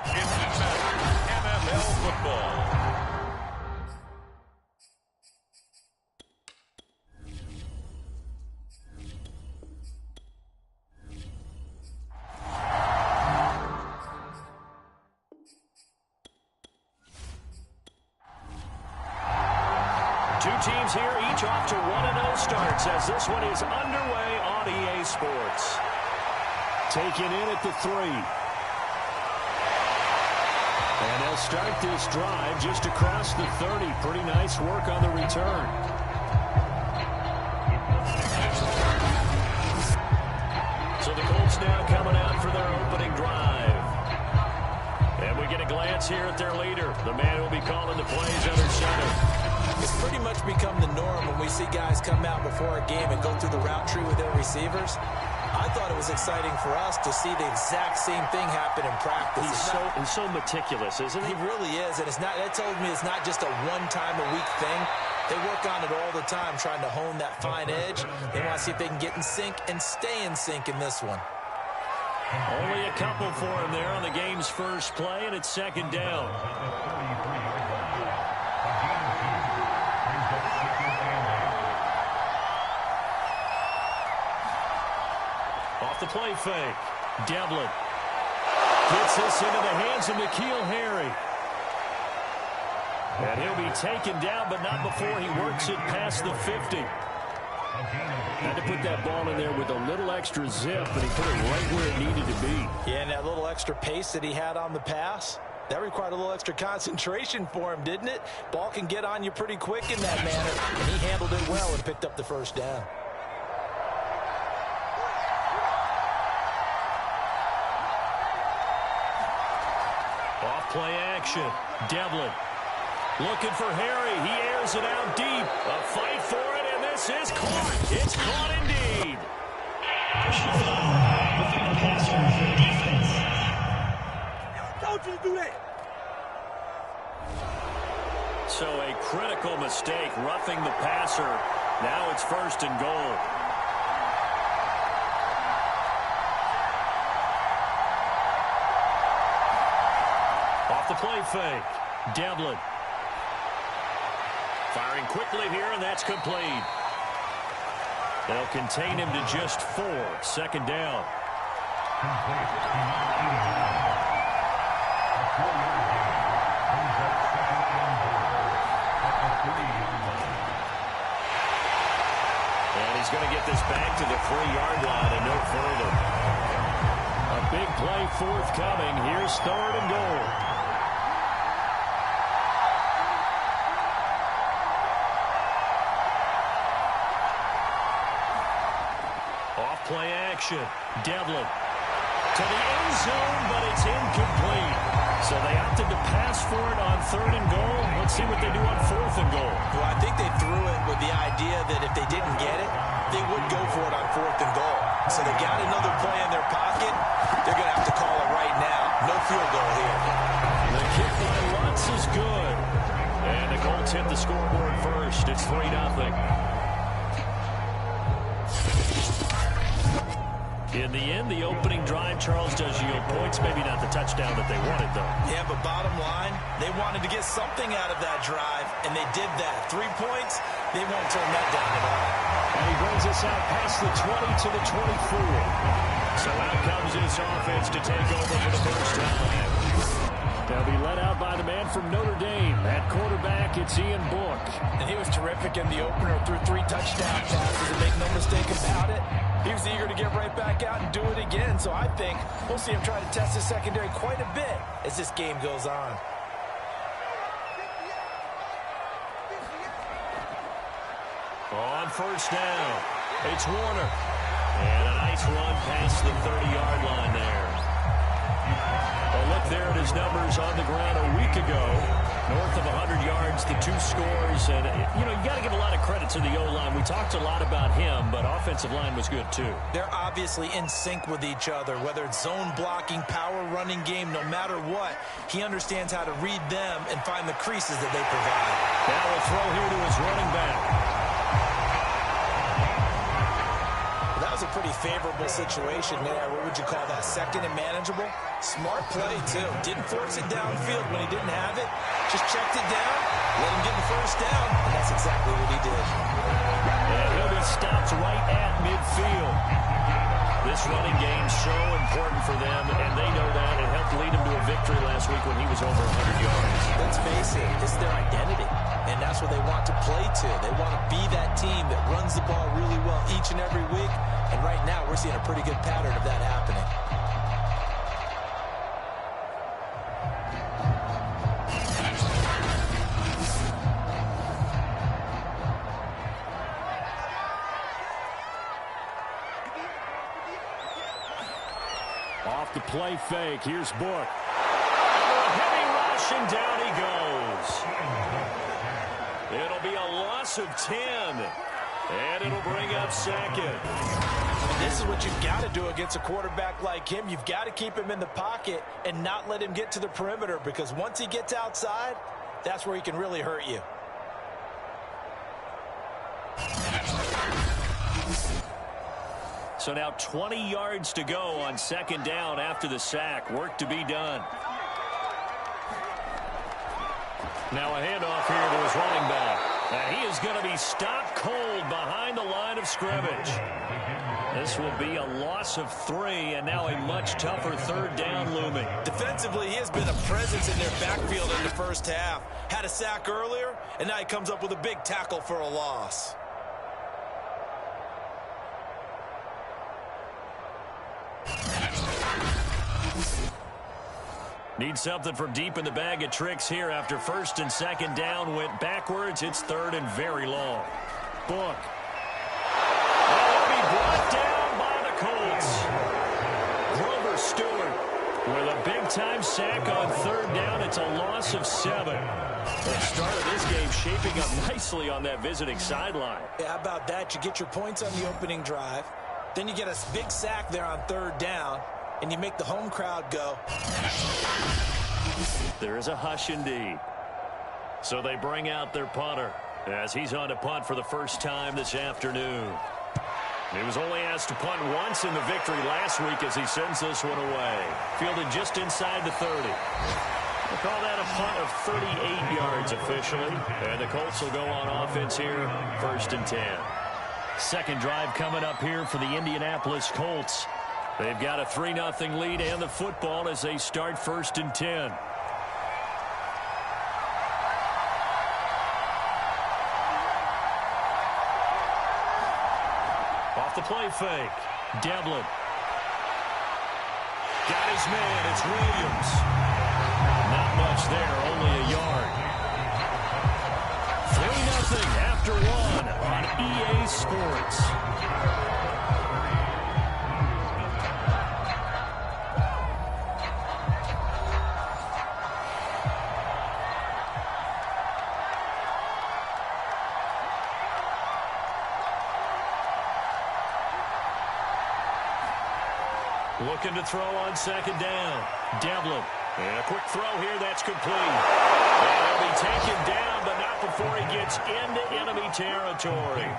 It's NFL football. Two teams here, each off to 1-0 starts as this one is underway on EA Sports. Taken in at the 3. And they'll start this drive just across the 30. Pretty nice work on the return. So the Colts now coming out for their opening drive. And we get a glance here at their leader, the man who will be calling the plays under center. It's pretty much become the norm when we see guys come out before a game and go through the route tree with their receivers. I thought it was exciting for us to see the exact same thing happen in practice. He's so meticulous, isn't he? He really is, and that told me it's not just a one-time-a-week thing. They work on it all the time, trying to hone that fine edge. They want to see if they can get in sync and stay in sync in this one. Only a couple for him there on the game's first play, and it's second down. Off the play fake. Devlin gets this into the hands of N'Keal Harry. And he'll be taken down, but not before he works it past the 50. Had to put that ball in there with a little extra zip, and he put it right where it needed to be. Yeah, and that little extra pace that he had on the pass, that required a little extra concentration for him, didn't it? Ball can get on you pretty quick in that manner, and he handled it well and picked up the first down. Play action. Devlin looking for Harry. He airs it out deep. A fight for it, and this is caught. It's caught indeed. I told you to do that. So a critical mistake, roughing the passer. Now it's first and goal. The play fake. Devlin firing quickly here, and that's complete. They'll contain him to just 4. Second down. And he's going to get this back to the 3-yard line and no further. A big play forthcoming. Here's third and goal. Play action. Devlin to the end zone, but it's incomplete. So they opted to pass for it on third and goal. Let's see what they do on fourth and goal. Well, I think they threw it with the idea that if they didn't get it, they would go for it on fourth and goal. So they got another play in their pocket. They're going to have to call it right now. No field goal here. The kick by Lutz is good. And the Colts hit the scoreboard first. It's 3-0. In the end, the opening drive, Charles, does yield points. Maybe not the touchdown that they wanted, though. Yeah, but bottom line, they wanted to get something out of that drive, and they did that. 3 points, they won't turn that down at all. And he brings us out past the 20 to the 24. So out comes this offense to take over for the first time. They'll be led out by the man from Notre Dame. At quarterback, it's Ian Book. And he was terrific in the opener, threw 3 touchdown passes, and make no mistake about it. He was eager to get right back out and do it again. So I think we'll see him try to test his secondary quite a bit as this game goes on. On first down, it's Warner. And a nice run past the 30-yard line there. A look there at his numbers on the ground a week ago. North of 100 yards, the 2 scores. And, you know, you got to give a lot of credit to the O-line. We talked a lot about him, but offensive line was good, too. They're obviously in sync with each other, whether it's zone blocking, power running game, no matter what. He understands how to read them and find the creases that they provide. Now we'll throw here to his running back. That was a pretty favorable situation there. What would you call that? Second and manageable? Smart play, too. Didn't force it downfield when he didn't have it. Just checked it down, let him get the first down, and that's exactly what he did. And he'll be stopped right at midfield. This running game's so important for them, and they know that. It helped lead him to a victory last week when he was over 100 yards. Let's face it, it's their identity, and that's what they want to play to. They want to be that team that runs the ball really well each and every week, and right now we're seeing a pretty good pattern of that happening. Off the play fake, here's Book. Heavy rush, and down he goes. It'll be a loss of 10, and it'll bring up second. This is what you've got to do against a quarterback like him. You've got to keep him in the pocket and not let him get to the perimeter, because once he gets outside, that's where he can really hurt you. So now 20 yards to go on second down after the sack. Work to be done. Now a handoff here to his running back. And he is going to be stopped cold behind the line of scrimmage. This will be a loss of 3, and now a much tougher third down looming. Defensively, he has been a presence in their backfield in the first half. Had a sack earlier, and now he comes up with a big tackle for a loss. Need something from deep in the bag of tricks here after first and second down went backwards. It's third and very long. Book. And it'll be brought down by the Colts. Grover Stewart with a big-time sack on third down. It's a loss of 7. The start of this game shaping up nicely on that visiting sideline. Yeah, how about that? You get your points on the opening drive. Then you get a big sack there on third down. And you make the home crowd go. There is a hush indeed. So they bring out their punter as he's on to punt for the first time this afternoon. He was only asked to punt once in the victory last week as he sends this one away. Fielded just inside the 30. We'll call that a punt of 38 yards officially. And the Colts will go on offense here, first and 10. Second drive coming up here for the Indianapolis Colts. They've got a 3-0 lead and the football as they start first and 10. Off the play fake. Devlin. Got his man. It's Williams. Not much there, only a yard. 3-0 after 1 on EA Sports. Looking to throw on second down. Devlin. And a quick throw here. That's complete. And he'll be taken down, but not before he gets into enemy territory.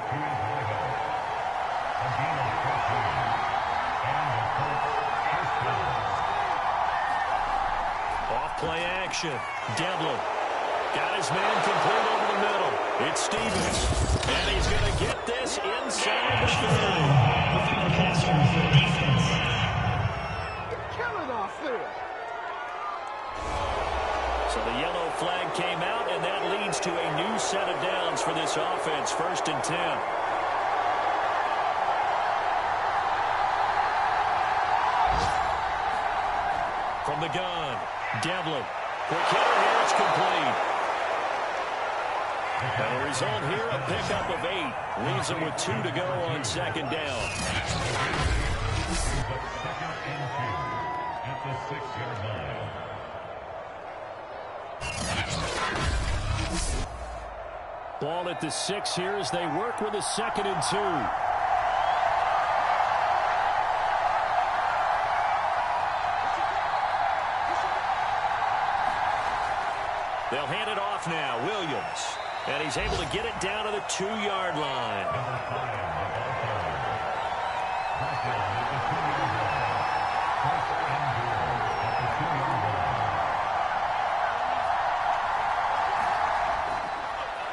Off play action. Devlin. Got his man complete over the middle. It's Stevens. And he's going to get this inside the 30. So the yellow flag came out, and that leads to a new set of downs for this offense. First and 10. From the gun, Devlin. Quick hitter here, it's complete. And the result here, a pickup of 8. Leaves him with 2 to go on second down. Ball at the 6 here as they work with a 2nd and 2. They'll hand it off now. Williams. And he's able to get it down to the 2-yard line.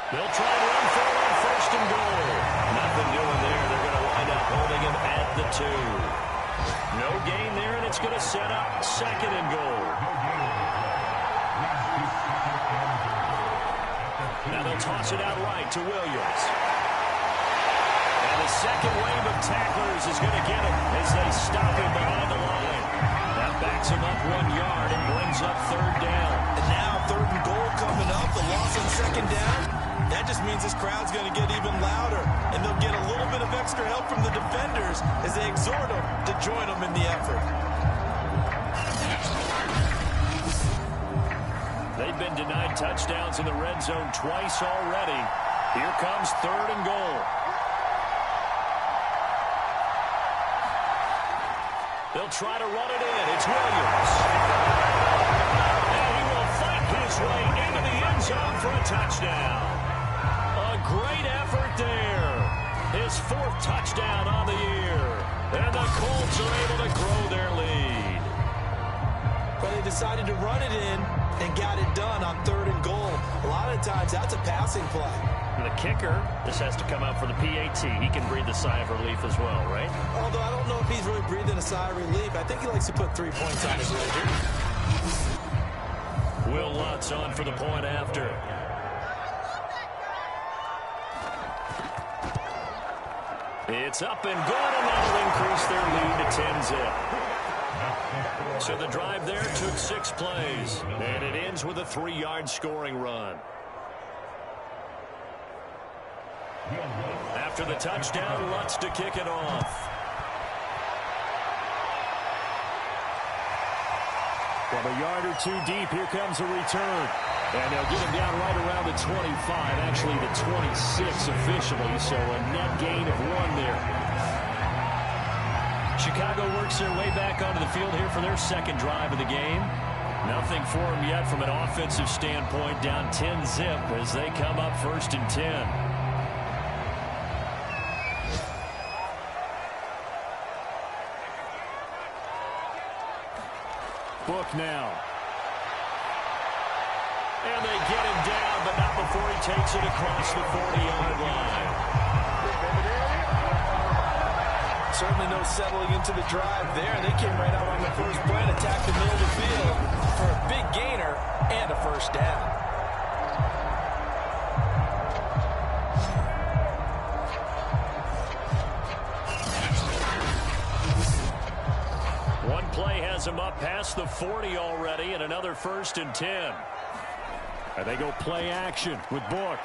They'll try and run for it on first and goal. Nothing doing there. They're going to wind up holding him at the 2. No gain there, and it's going to set up second and goal. Now they'll toss it out right to Williams. And the second wave of tacklers is going to get him as they stop him behind the line. That backs him up 1 yard and brings up third down. And now third and goal coming up. The loss on second down. That just means this crowd's going to get even louder. And they'll get a little bit of extra help from the defenders as they exhort them to join them in the effort. They've been denied touchdowns in the red zone twice already. Here comes third and goal. They'll try to run it in. It's Williams. And he will fight his way into the end zone for a touchdown. A great effort there. His 4th touchdown on the year. And the Colts are able to grow their lead. But they decided to run it in and got it done on third and goal. A lot of times that's a passing play. The kicker, this has to come out for the PAT. He can breathe a sigh of relief as well, right? Although I don't know if he's really breathing a sigh of relief. I think he likes to put 3 points on his ledger. Will Lutz on for the point after. It's up and good, and that'll increase their lead to 10-zip. So the drive there took 6 plays, and it ends with a 3-yard scoring run. After the touchdown, Lutz to kick it off. From a yard or 2 deep, here comes a return. And they'll get him down right around the 25, actually the 26 officially, so a net gain of 1 there. Chicago works their way back onto the field here for their second drive of the game. Nothing for them yet from an offensive standpoint, down 10-zip as they come up 1st and 10. Book now. And they get him down, but not before he takes it across the 40-yard line. Certainly no settling into the drive there. They came right out on the first play and attacked the middle of the field for a big gainer and a first down. One play has him up past the 40 already, and another 1st and 10. And they go play action with Book.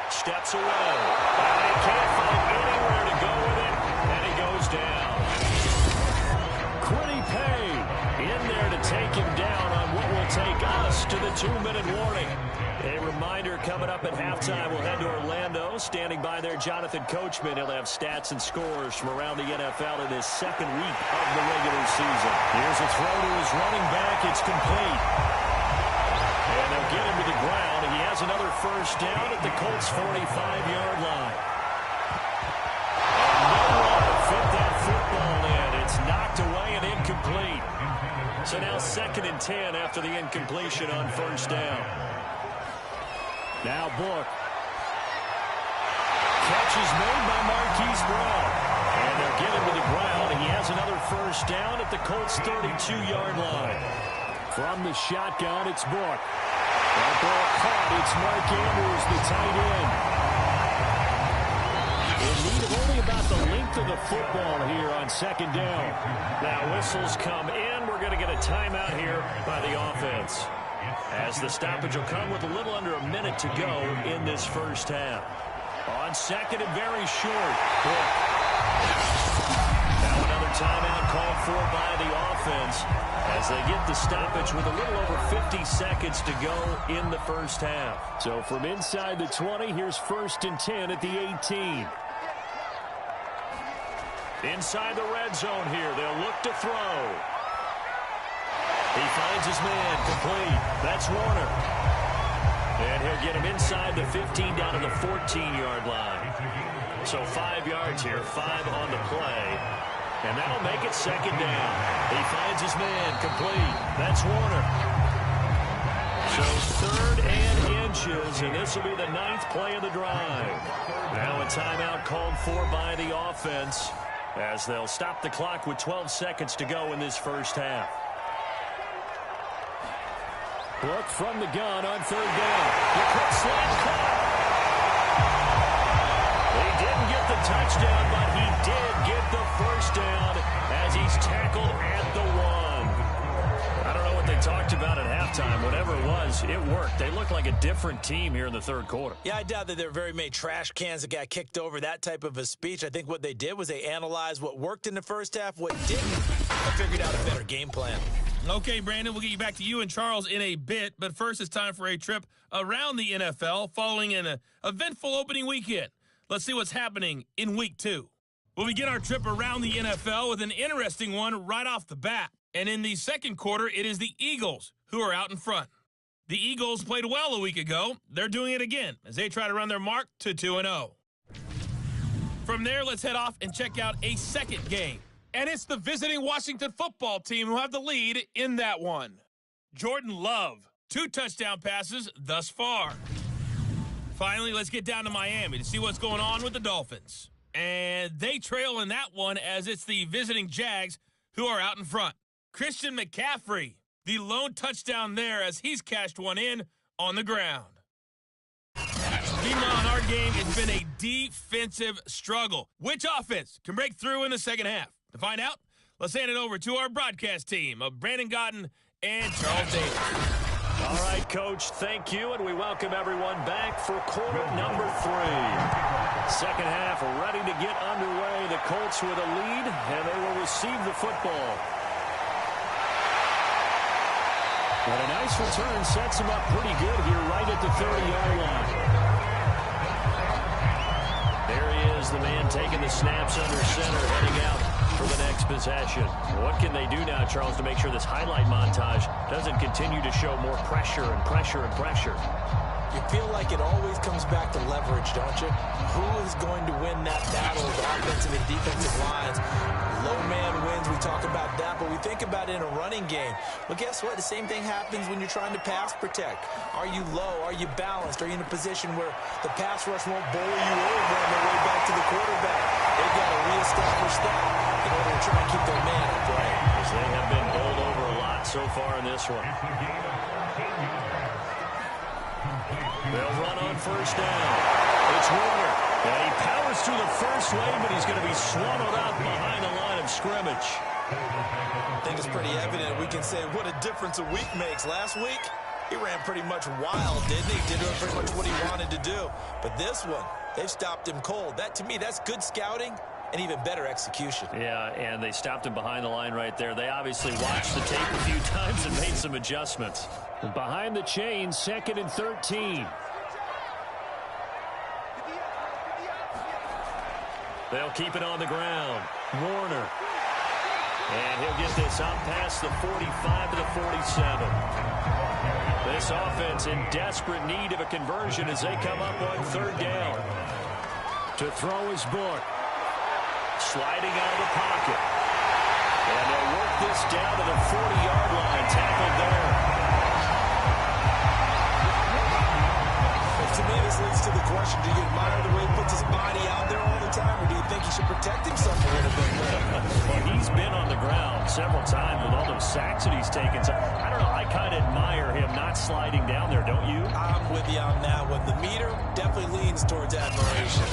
Steps away. And they can't find anywhere to go with it. And he goes down. Quiddy Pay in there to take him down on what will take us to the 2-minute warning. A reminder coming up at halftime. We'll head to Orlando. Standing by there, Jonathan Coachman. He'll have stats and scores from around the NFL in his second week of the regular season. Here's a throw to his running back. It's complete. And they'll get him to the ground. He has another first down at the Colts' 45-yard line. And no one to fit that football in. It's knocked away and incomplete. So now 2nd and 10 after the incompletion on first down. Now Book. Catch is made by Marquise Brown. And they'll get him to the ground. He has another first down at the Colts' 32-yard line. From the shotgun, it's Book. That ball caught. It's Mark Andrews, the tight end. In need of only about the length of the football here on 2nd down. Now whistles come in. We're going to get a timeout here by the offense, as the stoppage will come with a little under a minute to go in this first half. On 2nd and very short. Book. Now another timeout called for by the offense as they get the stoppage with a little over 50 seconds to go in the first half. So from inside the 20, here's 1st and 10 at the 18. Inside the red zone here, they'll look to throw. He finds his man, complete. That's Warner. And he'll get him inside the 15 down to the 14-yard line. So 5 yards here, 5 on the play. And that'll make it second down. He finds his man, complete. That's Warner. So 3rd and inches, and this will be the 9th play of the drive. Now a timeout called for by the offense as they'll stop the clock with 12 seconds to go in this first half. Brook from the gun on 3rd down. The quick slant caught. He didn't get the touchdown, but he did get the first down as he's tackled at the 1. I don't know what they talked about at halftime. Whatever it was, it worked. They look like a different team here in the 3rd quarter. Yeah, I doubt that there were very many trash cans that got kicked over, that type of a speech. I think what they did was they analyzed what worked in the first half, what didn't, and figured out a better game plan. Okay, Brandon, we'll get you back to you and Charles in a bit, but first it's time for a trip around the NFL following an eventful opening weekend. Let's see what's happening in Week 2. We'll begin our trip around the NFL with an interesting one right off the bat. And in the second quarter, it is the Eagles who are out in front. The Eagles played well a week ago. They're doing it again as they try to run their mark to 2-0. From there, let's head off and check out a second game. And it's the visiting Washington football team who have the lead in that one. Jordan Love, 2 touchdown passes thus far. Finally, let's get down to Miami to see what's going on with the Dolphins. And they trail in that one as it's the visiting Jags who are out in front. Christian McCaffrey, the lone touchdown there as he's cashed one in on the ground. Meanwhile, in our game, it's been a defensive struggle. Which offense can break through in the second half? To find out, let's hand it over to our broadcast team of Brandon Godden and Charles Davis. All right, Coach, thank you, and we welcome everyone back for quarter number 3. Second half ready to get underway. The Colts with a lead, and they will receive the football. And a nice return sets him up pretty good here right at the 30-yard line. There he is, the man taking the snaps under center, heading out for the next possession. What can they do now, Charles, to make sure this highlight montage doesn't continue to show more pressure and pressure and pressure? You feel like it always comes back to leverage, don't you? Who is going to win that battle of offensive and defensive lines? Low man wins, we talk about that, but we think about it in a running game. Well, guess what? The same thing happens when you're trying to pass protect. Are you low? Are you balanced? Are you in a position where the pass rush won't bowl you over on their way back to the quarterback? They've got to reestablish that in order to try and keep their man upright. As they have been bowled over a lot so far in this one. They'll run on first down. It's Warner. And he powers through the first lane, but he's going to be swallowed up behind the line of scrimmage. I think it's pretty evident. We can say what a difference a week makes. Last week, he ran pretty much wild, didn't he? Did pretty much what he wanted to do. But this one, they've stopped him cold. That, to me, that's good scouting and even better execution. Yeah, and they stopped him behind the line right there. They obviously watched the tape a few times and made some adjustments. Behind the chain, 2nd and 13. They'll keep it on the ground. Warner. And he'll get this out past the 45 to the 47. This offense in desperate need of a conversion as they come up on 3rd down. To throw his Book. Sliding out of the pocket. And they'll work this down to the 40-yard line. Tackled there. To me, this leads to the question, do you admire the way he puts his body out there all the time, or do you think he should protect himself a little bit more? Well, he's been on the ground several times with all those sacks that he's taken. So, I don't know, I kind of admire him not sliding down there, don't you? I'm with you on that one. The meter definitely leans towards admiration.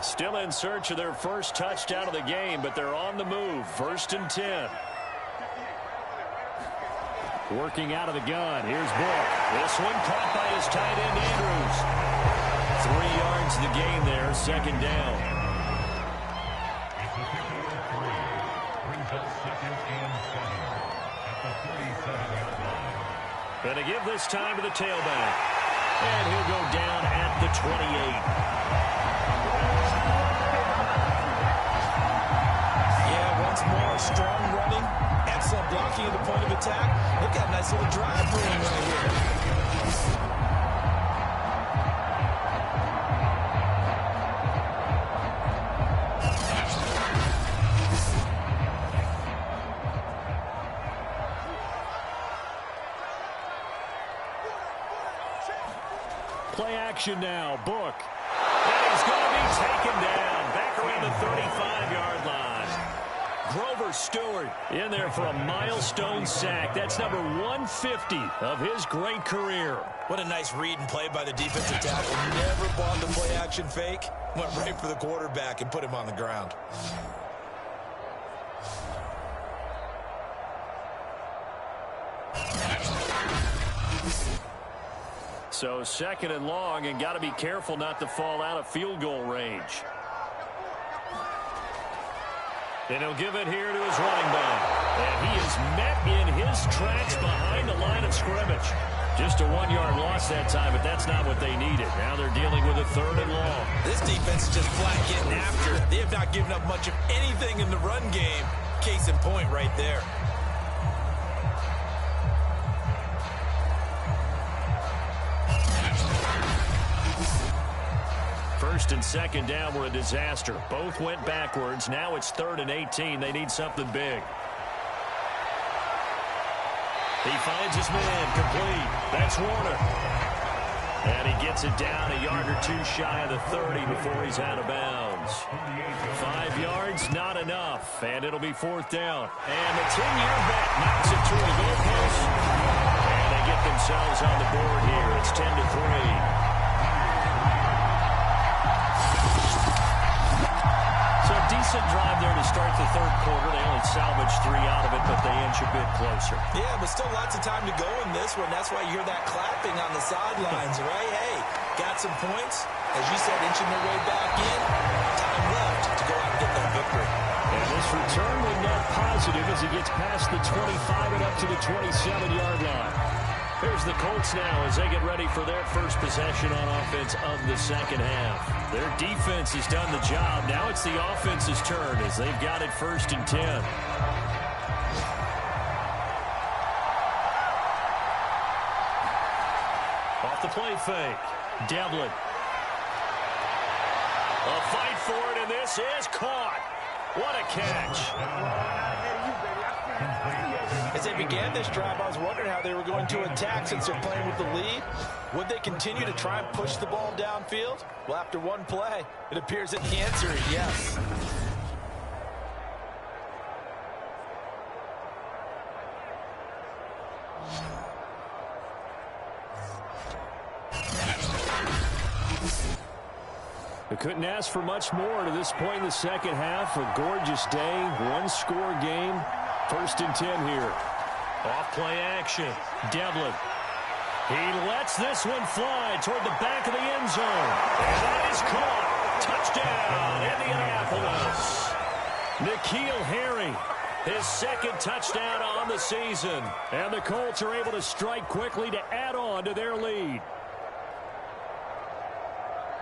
Still in search of their first touchdown of the game, but they're on the move. 1st and 10. Working out of the gun. Here's Book. This one caught by his tight end, Andrews. 3 yards the gain there, 2nd down. Gonna give this time to the tailback. And he'll go down at the 28. Yeah, once more, strong running. Excellent blocking at the point of attack. They've got a nice little drive brewing right here. action now. Book. And he's going to be taken down. Back around the 35-yard line. Grover Stewart in there for a milestone sack. That's number 150 of his great career. What a nice read and play by the defensive tackle. Never bought the play-action fake. Went right for the quarterback and put him on the ground. So second and long, and got to be careful not to fall out of field goal range. And he'll give it here to his running back. And he is met in his tracks behind the line of scrimmage. Just a 1-yard loss that time, but that's not what they needed. Now they're dealing with a third and long. This defense is just flat getting after it. They have not given up much of anything in the run game. Case in point right there. First and second down were a disaster. Both went backwards. Now it's 3rd and 18. They need something big. He finds his man complete. That's Warner. And he gets it down a yard or two shy of the 30 before he's out of bounds. 5 yards, not enough. And it'll be 4th down. And the 10-year vet knocks it toward the goalpost. And they get themselves on the board here. It's 10-3. Decent drive there to start the third quarter. They only salvaged 3 out of it, but they inch a bit closer. Yeah, but still lots of time to go in this one. That's why you hear that clapping on the sidelines, right? Hey, got some points. As you said, inching their way back in. Time left to go out and get that victory. And this return will net positive as he gets past the 25 and up to the 27-yard line. Here's the Colts now as they get ready for their first possession on offense of the second half. Their defense has done the job. Now it's the offense's turn as they've got it 1st and 10. Off the play fake. Devlin. A fight for it, and this is caught. What a catch. As they began this drive, I was wondering how they were going to attack since they're playing with the lead. Would they continue to try and push the ball downfield? Well, after one play, it appears that the answer is yes. They couldn't ask for much more to this point in the second half. A gorgeous day, one-score game. 1st and 10 here. Off play action. Devlin. He lets this one fly toward the back of the end zone. And that is caught. Touchdown, Indianapolis. N'Keal Harry, his 2nd touchdown on the season. And the Colts are able to strike quickly to add on to their lead.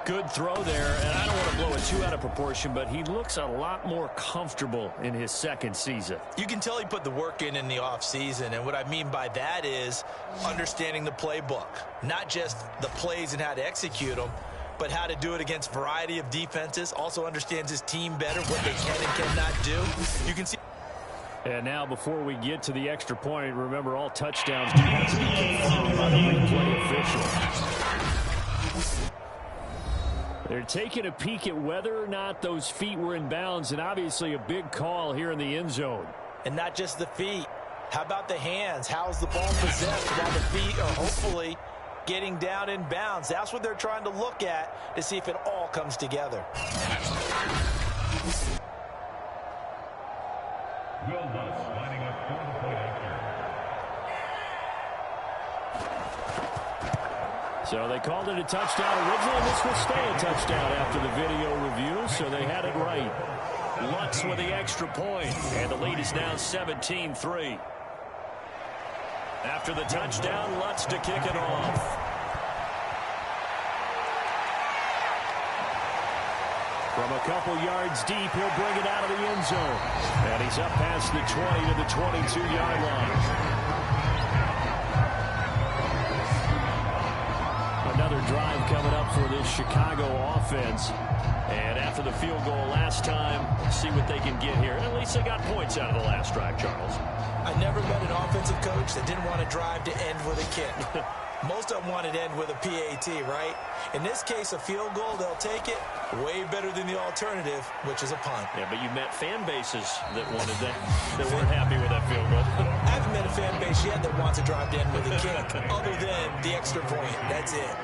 Good throw there, and I don't want to blow it too out of proportion, but he looks a lot more comfortable in his 2nd season. You can tell he put the work in the offseason, and what I mean by that is understanding the playbook. Not just the plays and how to execute them, but how to do it against a variety of defenses. Also understands his team better, what they can and cannot do. You can see. And now before we get to the extra point, remember all touchdowns do have to be confirmed by the replay official. They're taking a peek at whether or not those feet were in bounds, and obviously a big call here in the end zone. And not just the feet. How about the hands? How's the ball possessed while the feet are hopefully getting down in bounds? That's what they're trying to look at to see if it all comes together. So they called it a touchdown originally. This will stay a touchdown after the video review, so they had it right. Lutz with the extra point, and the lead is now 17-3. After the touchdown, Lutz to kick it off. From a couple yards deep, he'll bring it out of the end zone. And he's up past the 20 to the 22-yard line. Another drive coming up for this Chicago offense. And after the field goal last time, see what they can get here. At least they got points out of the last drive, Charles. I never met an offensive coach that didn't want to drive to end with a kick. Most of them want it end with a PAT, right? In this case, a field goal, they'll take it. Way better than the alternative, which is a punt. Yeah, but you met fan bases that wanted that, that weren't happy with that field goal. I haven't met a fan base yet that wants to drive to end with a kick, other than the extra point. That's it.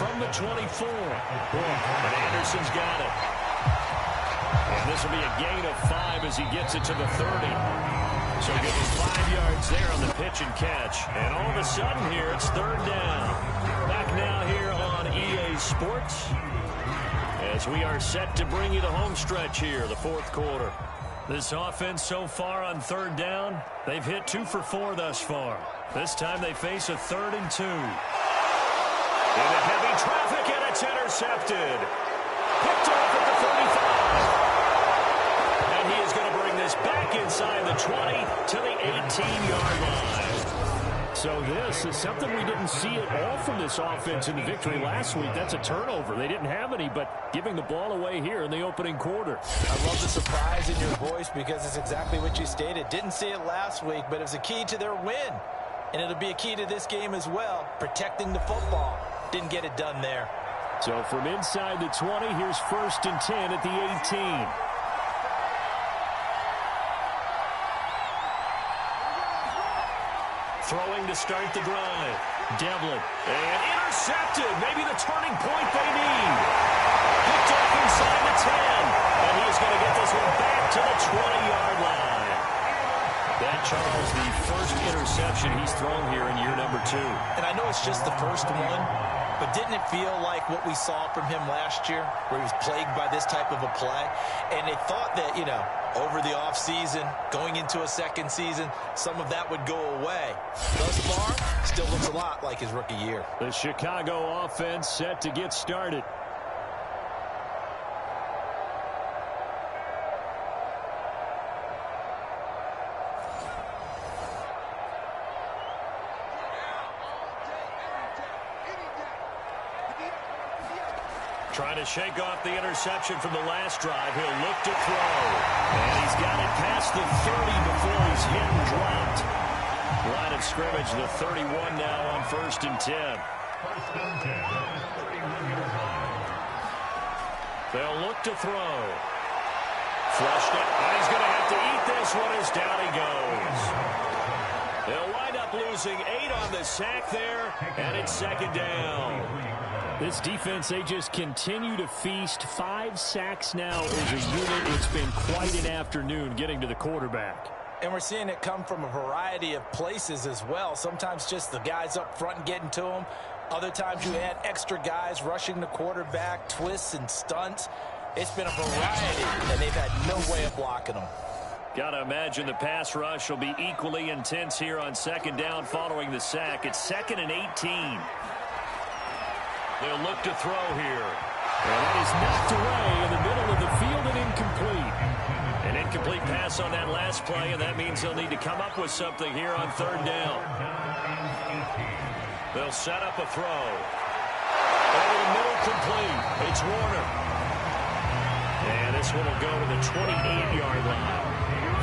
From the 24. And Anderson's got it. And this will be a gain of 5 as he gets it to the 30. So give him 5 yards there on the pitch and catch. And all of a sudden here, it's 3rd down. Back now here on EA Sports as we are set to bring you the home stretch here, the 4th quarter. This offense so far on 3rd down, they've hit 2 for 4 thus far. This time they face a 3rd and 2. Into heavy traffic, and it's intercepted. Picked off at the 35. And he is going to bring this back inside the 20 to the 18-yard line. So this is something we didn't see at all from this offense in the victory last week. That's a turnover. They didn't have any, but giving the ball away here in the opening quarter. I love the surprise in your voice because it's exactly what you stated. Didn't see it last week, but it was a key to their win. And it'll be a key to this game as well, protecting the football. Didn't get it done there. So from inside the 20, here's 1st and 10 at the 18. Throwing to start the drive. Devlin. And intercepted. Maybe the turning point they need. Picked off inside the 10. And he is going to get this one back to the 20-yard line. That, Charles, the first interception he's thrown here in year number 2. And I know it's just the first one, but didn't it feel like what we saw from him last year, where he was plagued by this type of a play? And they thought that, you know, over the offseason, going into a second season, some of that would go away. Thus far, still looks a lot like his rookie year. The Chicago offense set to get started. Trying to shake off the interception from the last drive. He'll look to throw. And he's got it past the 30 before he's hit and dropped. Line of scrimmage, the 31 now on 1st and 10. They'll look to throw. Flushed it. And he's going to have to eat this one as down he goes. They'll wind up losing 8 on the sack there. And it's 2nd down. This defense, they just continue to feast. 5 sacks now as a unit. It's been quite an afternoon getting to the quarterback. And we're seeing it come from a variety of places as well. Sometimes just the guys up front and getting to him. Other times you add extra guys rushing the quarterback, twists and stunts. It's been a variety, and they've had no way of blocking them. Got to imagine the pass rush will be equally intense here on 2nd down following the sack. It's 2nd and 18. They'll look to throw here. And that is knocked away in the middle of the field and incomplete. An incomplete pass on that last play, and that means they'll need to come up with something here on 3rd down. They'll set up a throw. Over the middle, complete. It's Warner. And this one will go to the 28-yard line.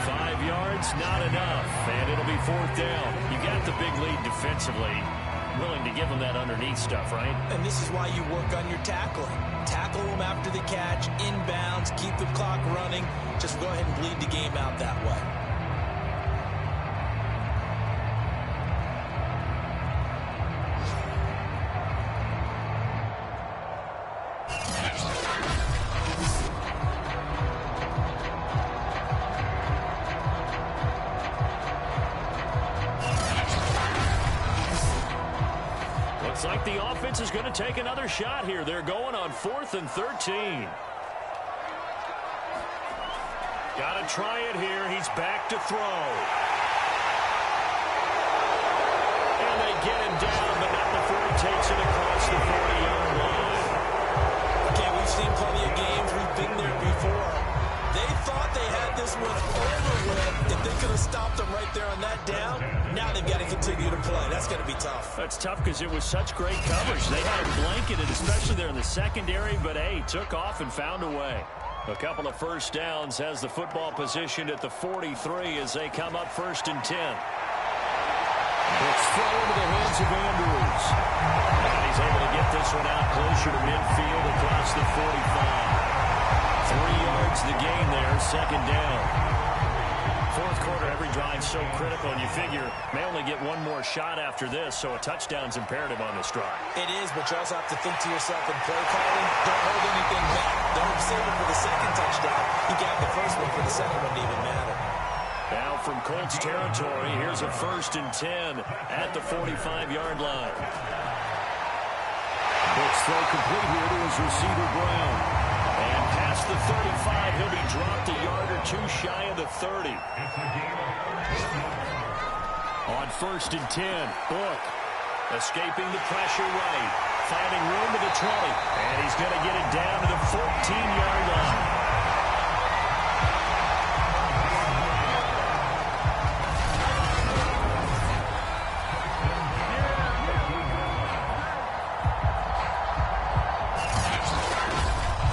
5 yards, not enough. And it'll be 4th down. You got the big lead defensively. Willing to give them that underneath stuff, right? And this is why you work on your tackling. Tackle them after the catch, inbounds, keep the clock running. Just go ahead and bleed the game out that way. Looks like the offense is going to take another shot here. They're going on 4th and 13. Got to try it here. He's back to throw. And they get him down, but not before he takes it across the 40-yard line. Okay, we've seen plenty of games. We've been there before. They thought they had this one over with. If they could have stopped them right there on that down, now they've got to continue to play. That's going to be tough. That's tough because it was such great coverage. They had him blanketed, especially there in the secondary, but, hey, took off and found a way. A couple of 1st downs, has the football positioned at the 43 as they come up 1st and 10. It's thrown into the hands of Andrews. And he's able to get this one out closer to midfield across the 45. 3 yards the gain there, second down. Fourth quarter, every drive so critical, and you figure may only get one more shot after this, so a touchdown's imperative on this drive. It is, but you also have to think to yourself in play calling, don't hold anything back. Don't save it for the second touchdown. You can have the first one for the second one to even matter. Now from Colts territory, here's a 1st and 10 at the 45-yard line. Blitz throw complete here to his receiver, Brown. And past the 35, he'll be dropped a yard or two shy of the 30. On 1st and 10, Book escaping the pressure right, finding room to the 20, and he's going to get it down to the 14-yard line.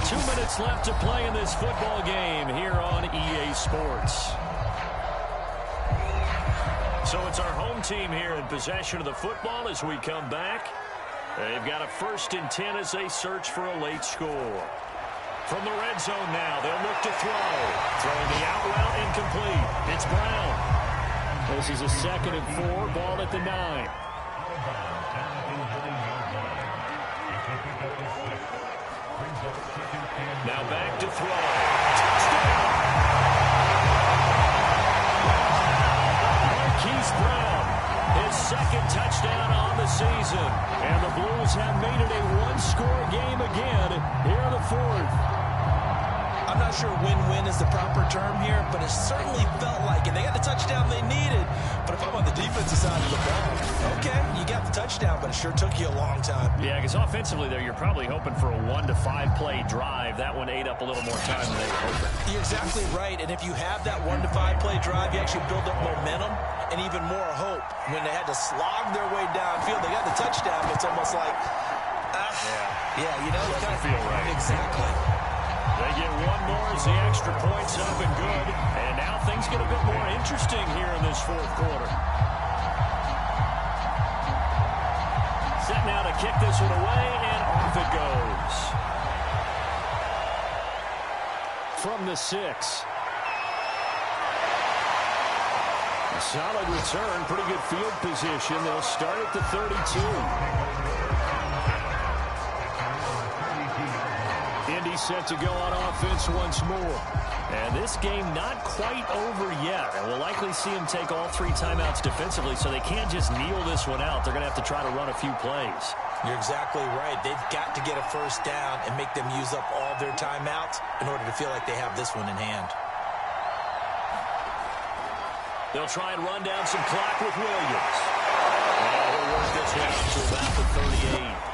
2 minutes left to play in this football game here on EA Sports. So it's our home team here in possession of the football as we come back. They've got a 1st and 10 as they search for a late score. From the red zone now, they'll look to throw. Throwing the out route incomplete. It's Brown. This is a 2nd and 4, ball at the 9. Now back to throw. Touchdown! Marquise Brown, his 2nd touchdown on the season. And the Blues have made it a one-score game again here in the 4th. I'm not sure win-win is the proper term here, but it certainly felt like it. They got the touchdown they needed, but if I'm on the defensive side of the ball, okay, you got the touchdown, but it sure took you a long time. Yeah, because offensively there, you're probably hoping for a 1 to 5 play drive. That one ate up a little more time than they were hoping. You're exactly right, and if you have that 1 to 5 play drive, you actually build up momentum and even more hope. When they had to slog their way downfield, they got the touchdown, but it's almost like, yeah, you know, it doesn't feel right. Exactly. They get one more as the extra point's up and good. And now things get a bit more interesting here in this 4th quarter. Set now to kick this one away, and off it goes. From the 6. A solid return, pretty good field position. They'll start at the 32. Indy set to go on offense once more. And this game not quite over yet. And we'll likely see them take all 3 timeouts defensively, so they can't just kneel this one out. They're going to have to try to run a few plays. You're exactly right. They've got to get a 1st down and make them use up all their timeouts in order to feel like they have this one in hand. They'll try and run down some clock with Williams. And he'll work this one out to about the 38.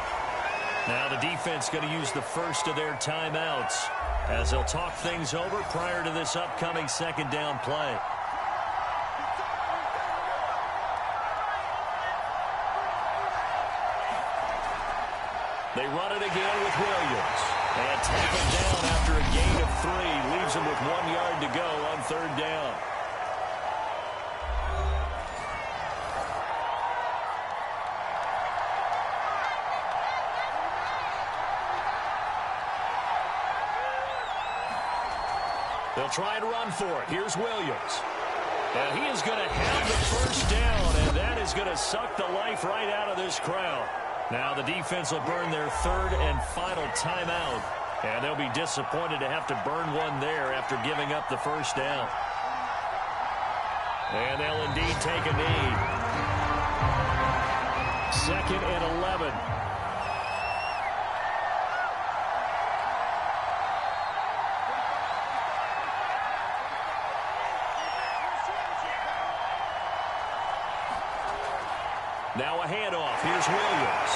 Now the defense going to use the first of their timeouts as they'll talk things over prior to this upcoming 2nd down play. They run it again with Williams. And tackled down after a gain of 3. Leaves him with 1 yard to go on 3rd down. They'll try and run for it. Here's Williams. And he is going to have the 1st down, and that is going to suck the life right out of this crowd. Now the defense will burn their 3rd and final timeout, and they'll be disappointed to have to burn one there after giving up the 1st down. And they'll indeed take a knee. 2nd and 11. Now a handoff. Here's Williams.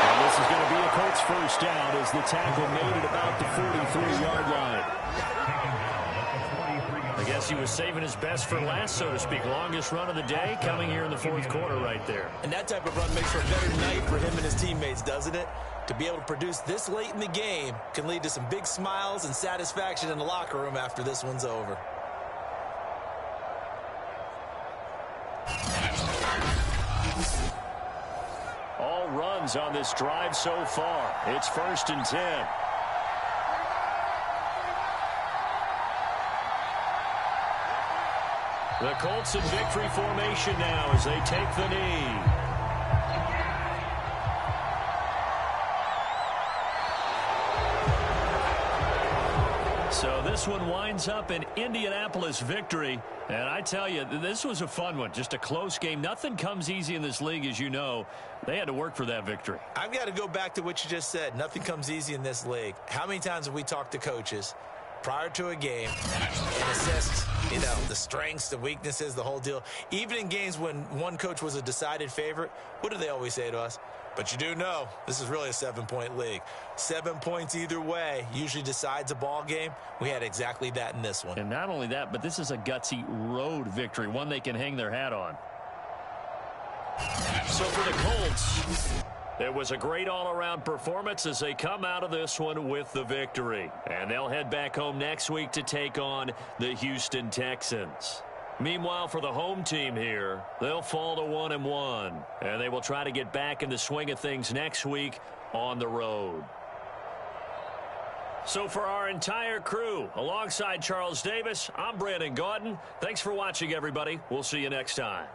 And this is going to be a Colts 1st down as the tackle made at about the 43-yard line. I guess he was saving his best for last, so to speak. Longest run of the day coming here in the 4th quarter right there. And that type of run makes for a better night for him and his teammates, doesn't it? To be able to produce this late in the game can lead to some big smiles and satisfaction in the locker room after this one's over. runs on this drive so far. It's 1st and 10. The Colts in victory formation now as they take the knee. So this one winds up an Indianapolis victory. And I tell you, this was a fun one. Just a close game. Nothing comes easy in this league, as you know. They had to work for that victory. I've got to go back to what you just said. Nothing comes easy in this league. How many times have we talked to coaches prior to a game and assessed, the strengths, the weaknesses, the whole deal? Even in games when one coach was a decided favorite, what do they always say to us? But you do know this is really a 7-point league. 7 points either way usually decides a ball game. We had exactly that in this one. And not only that, but this is a gutsy road victory, one they can hang their hat on. So for the Colts, it was a great all-around performance as they come out of this one with the victory. And they'll head back home next week to take on the Houston Texans. Meanwhile, for the home team here, they'll fall to 1-1, and they will try to get back in the swing of things next week on the road. So for our entire crew, alongside Charles Davis, I'm Brandon Gaudin. Thanks for watching, everybody. We'll see you next time.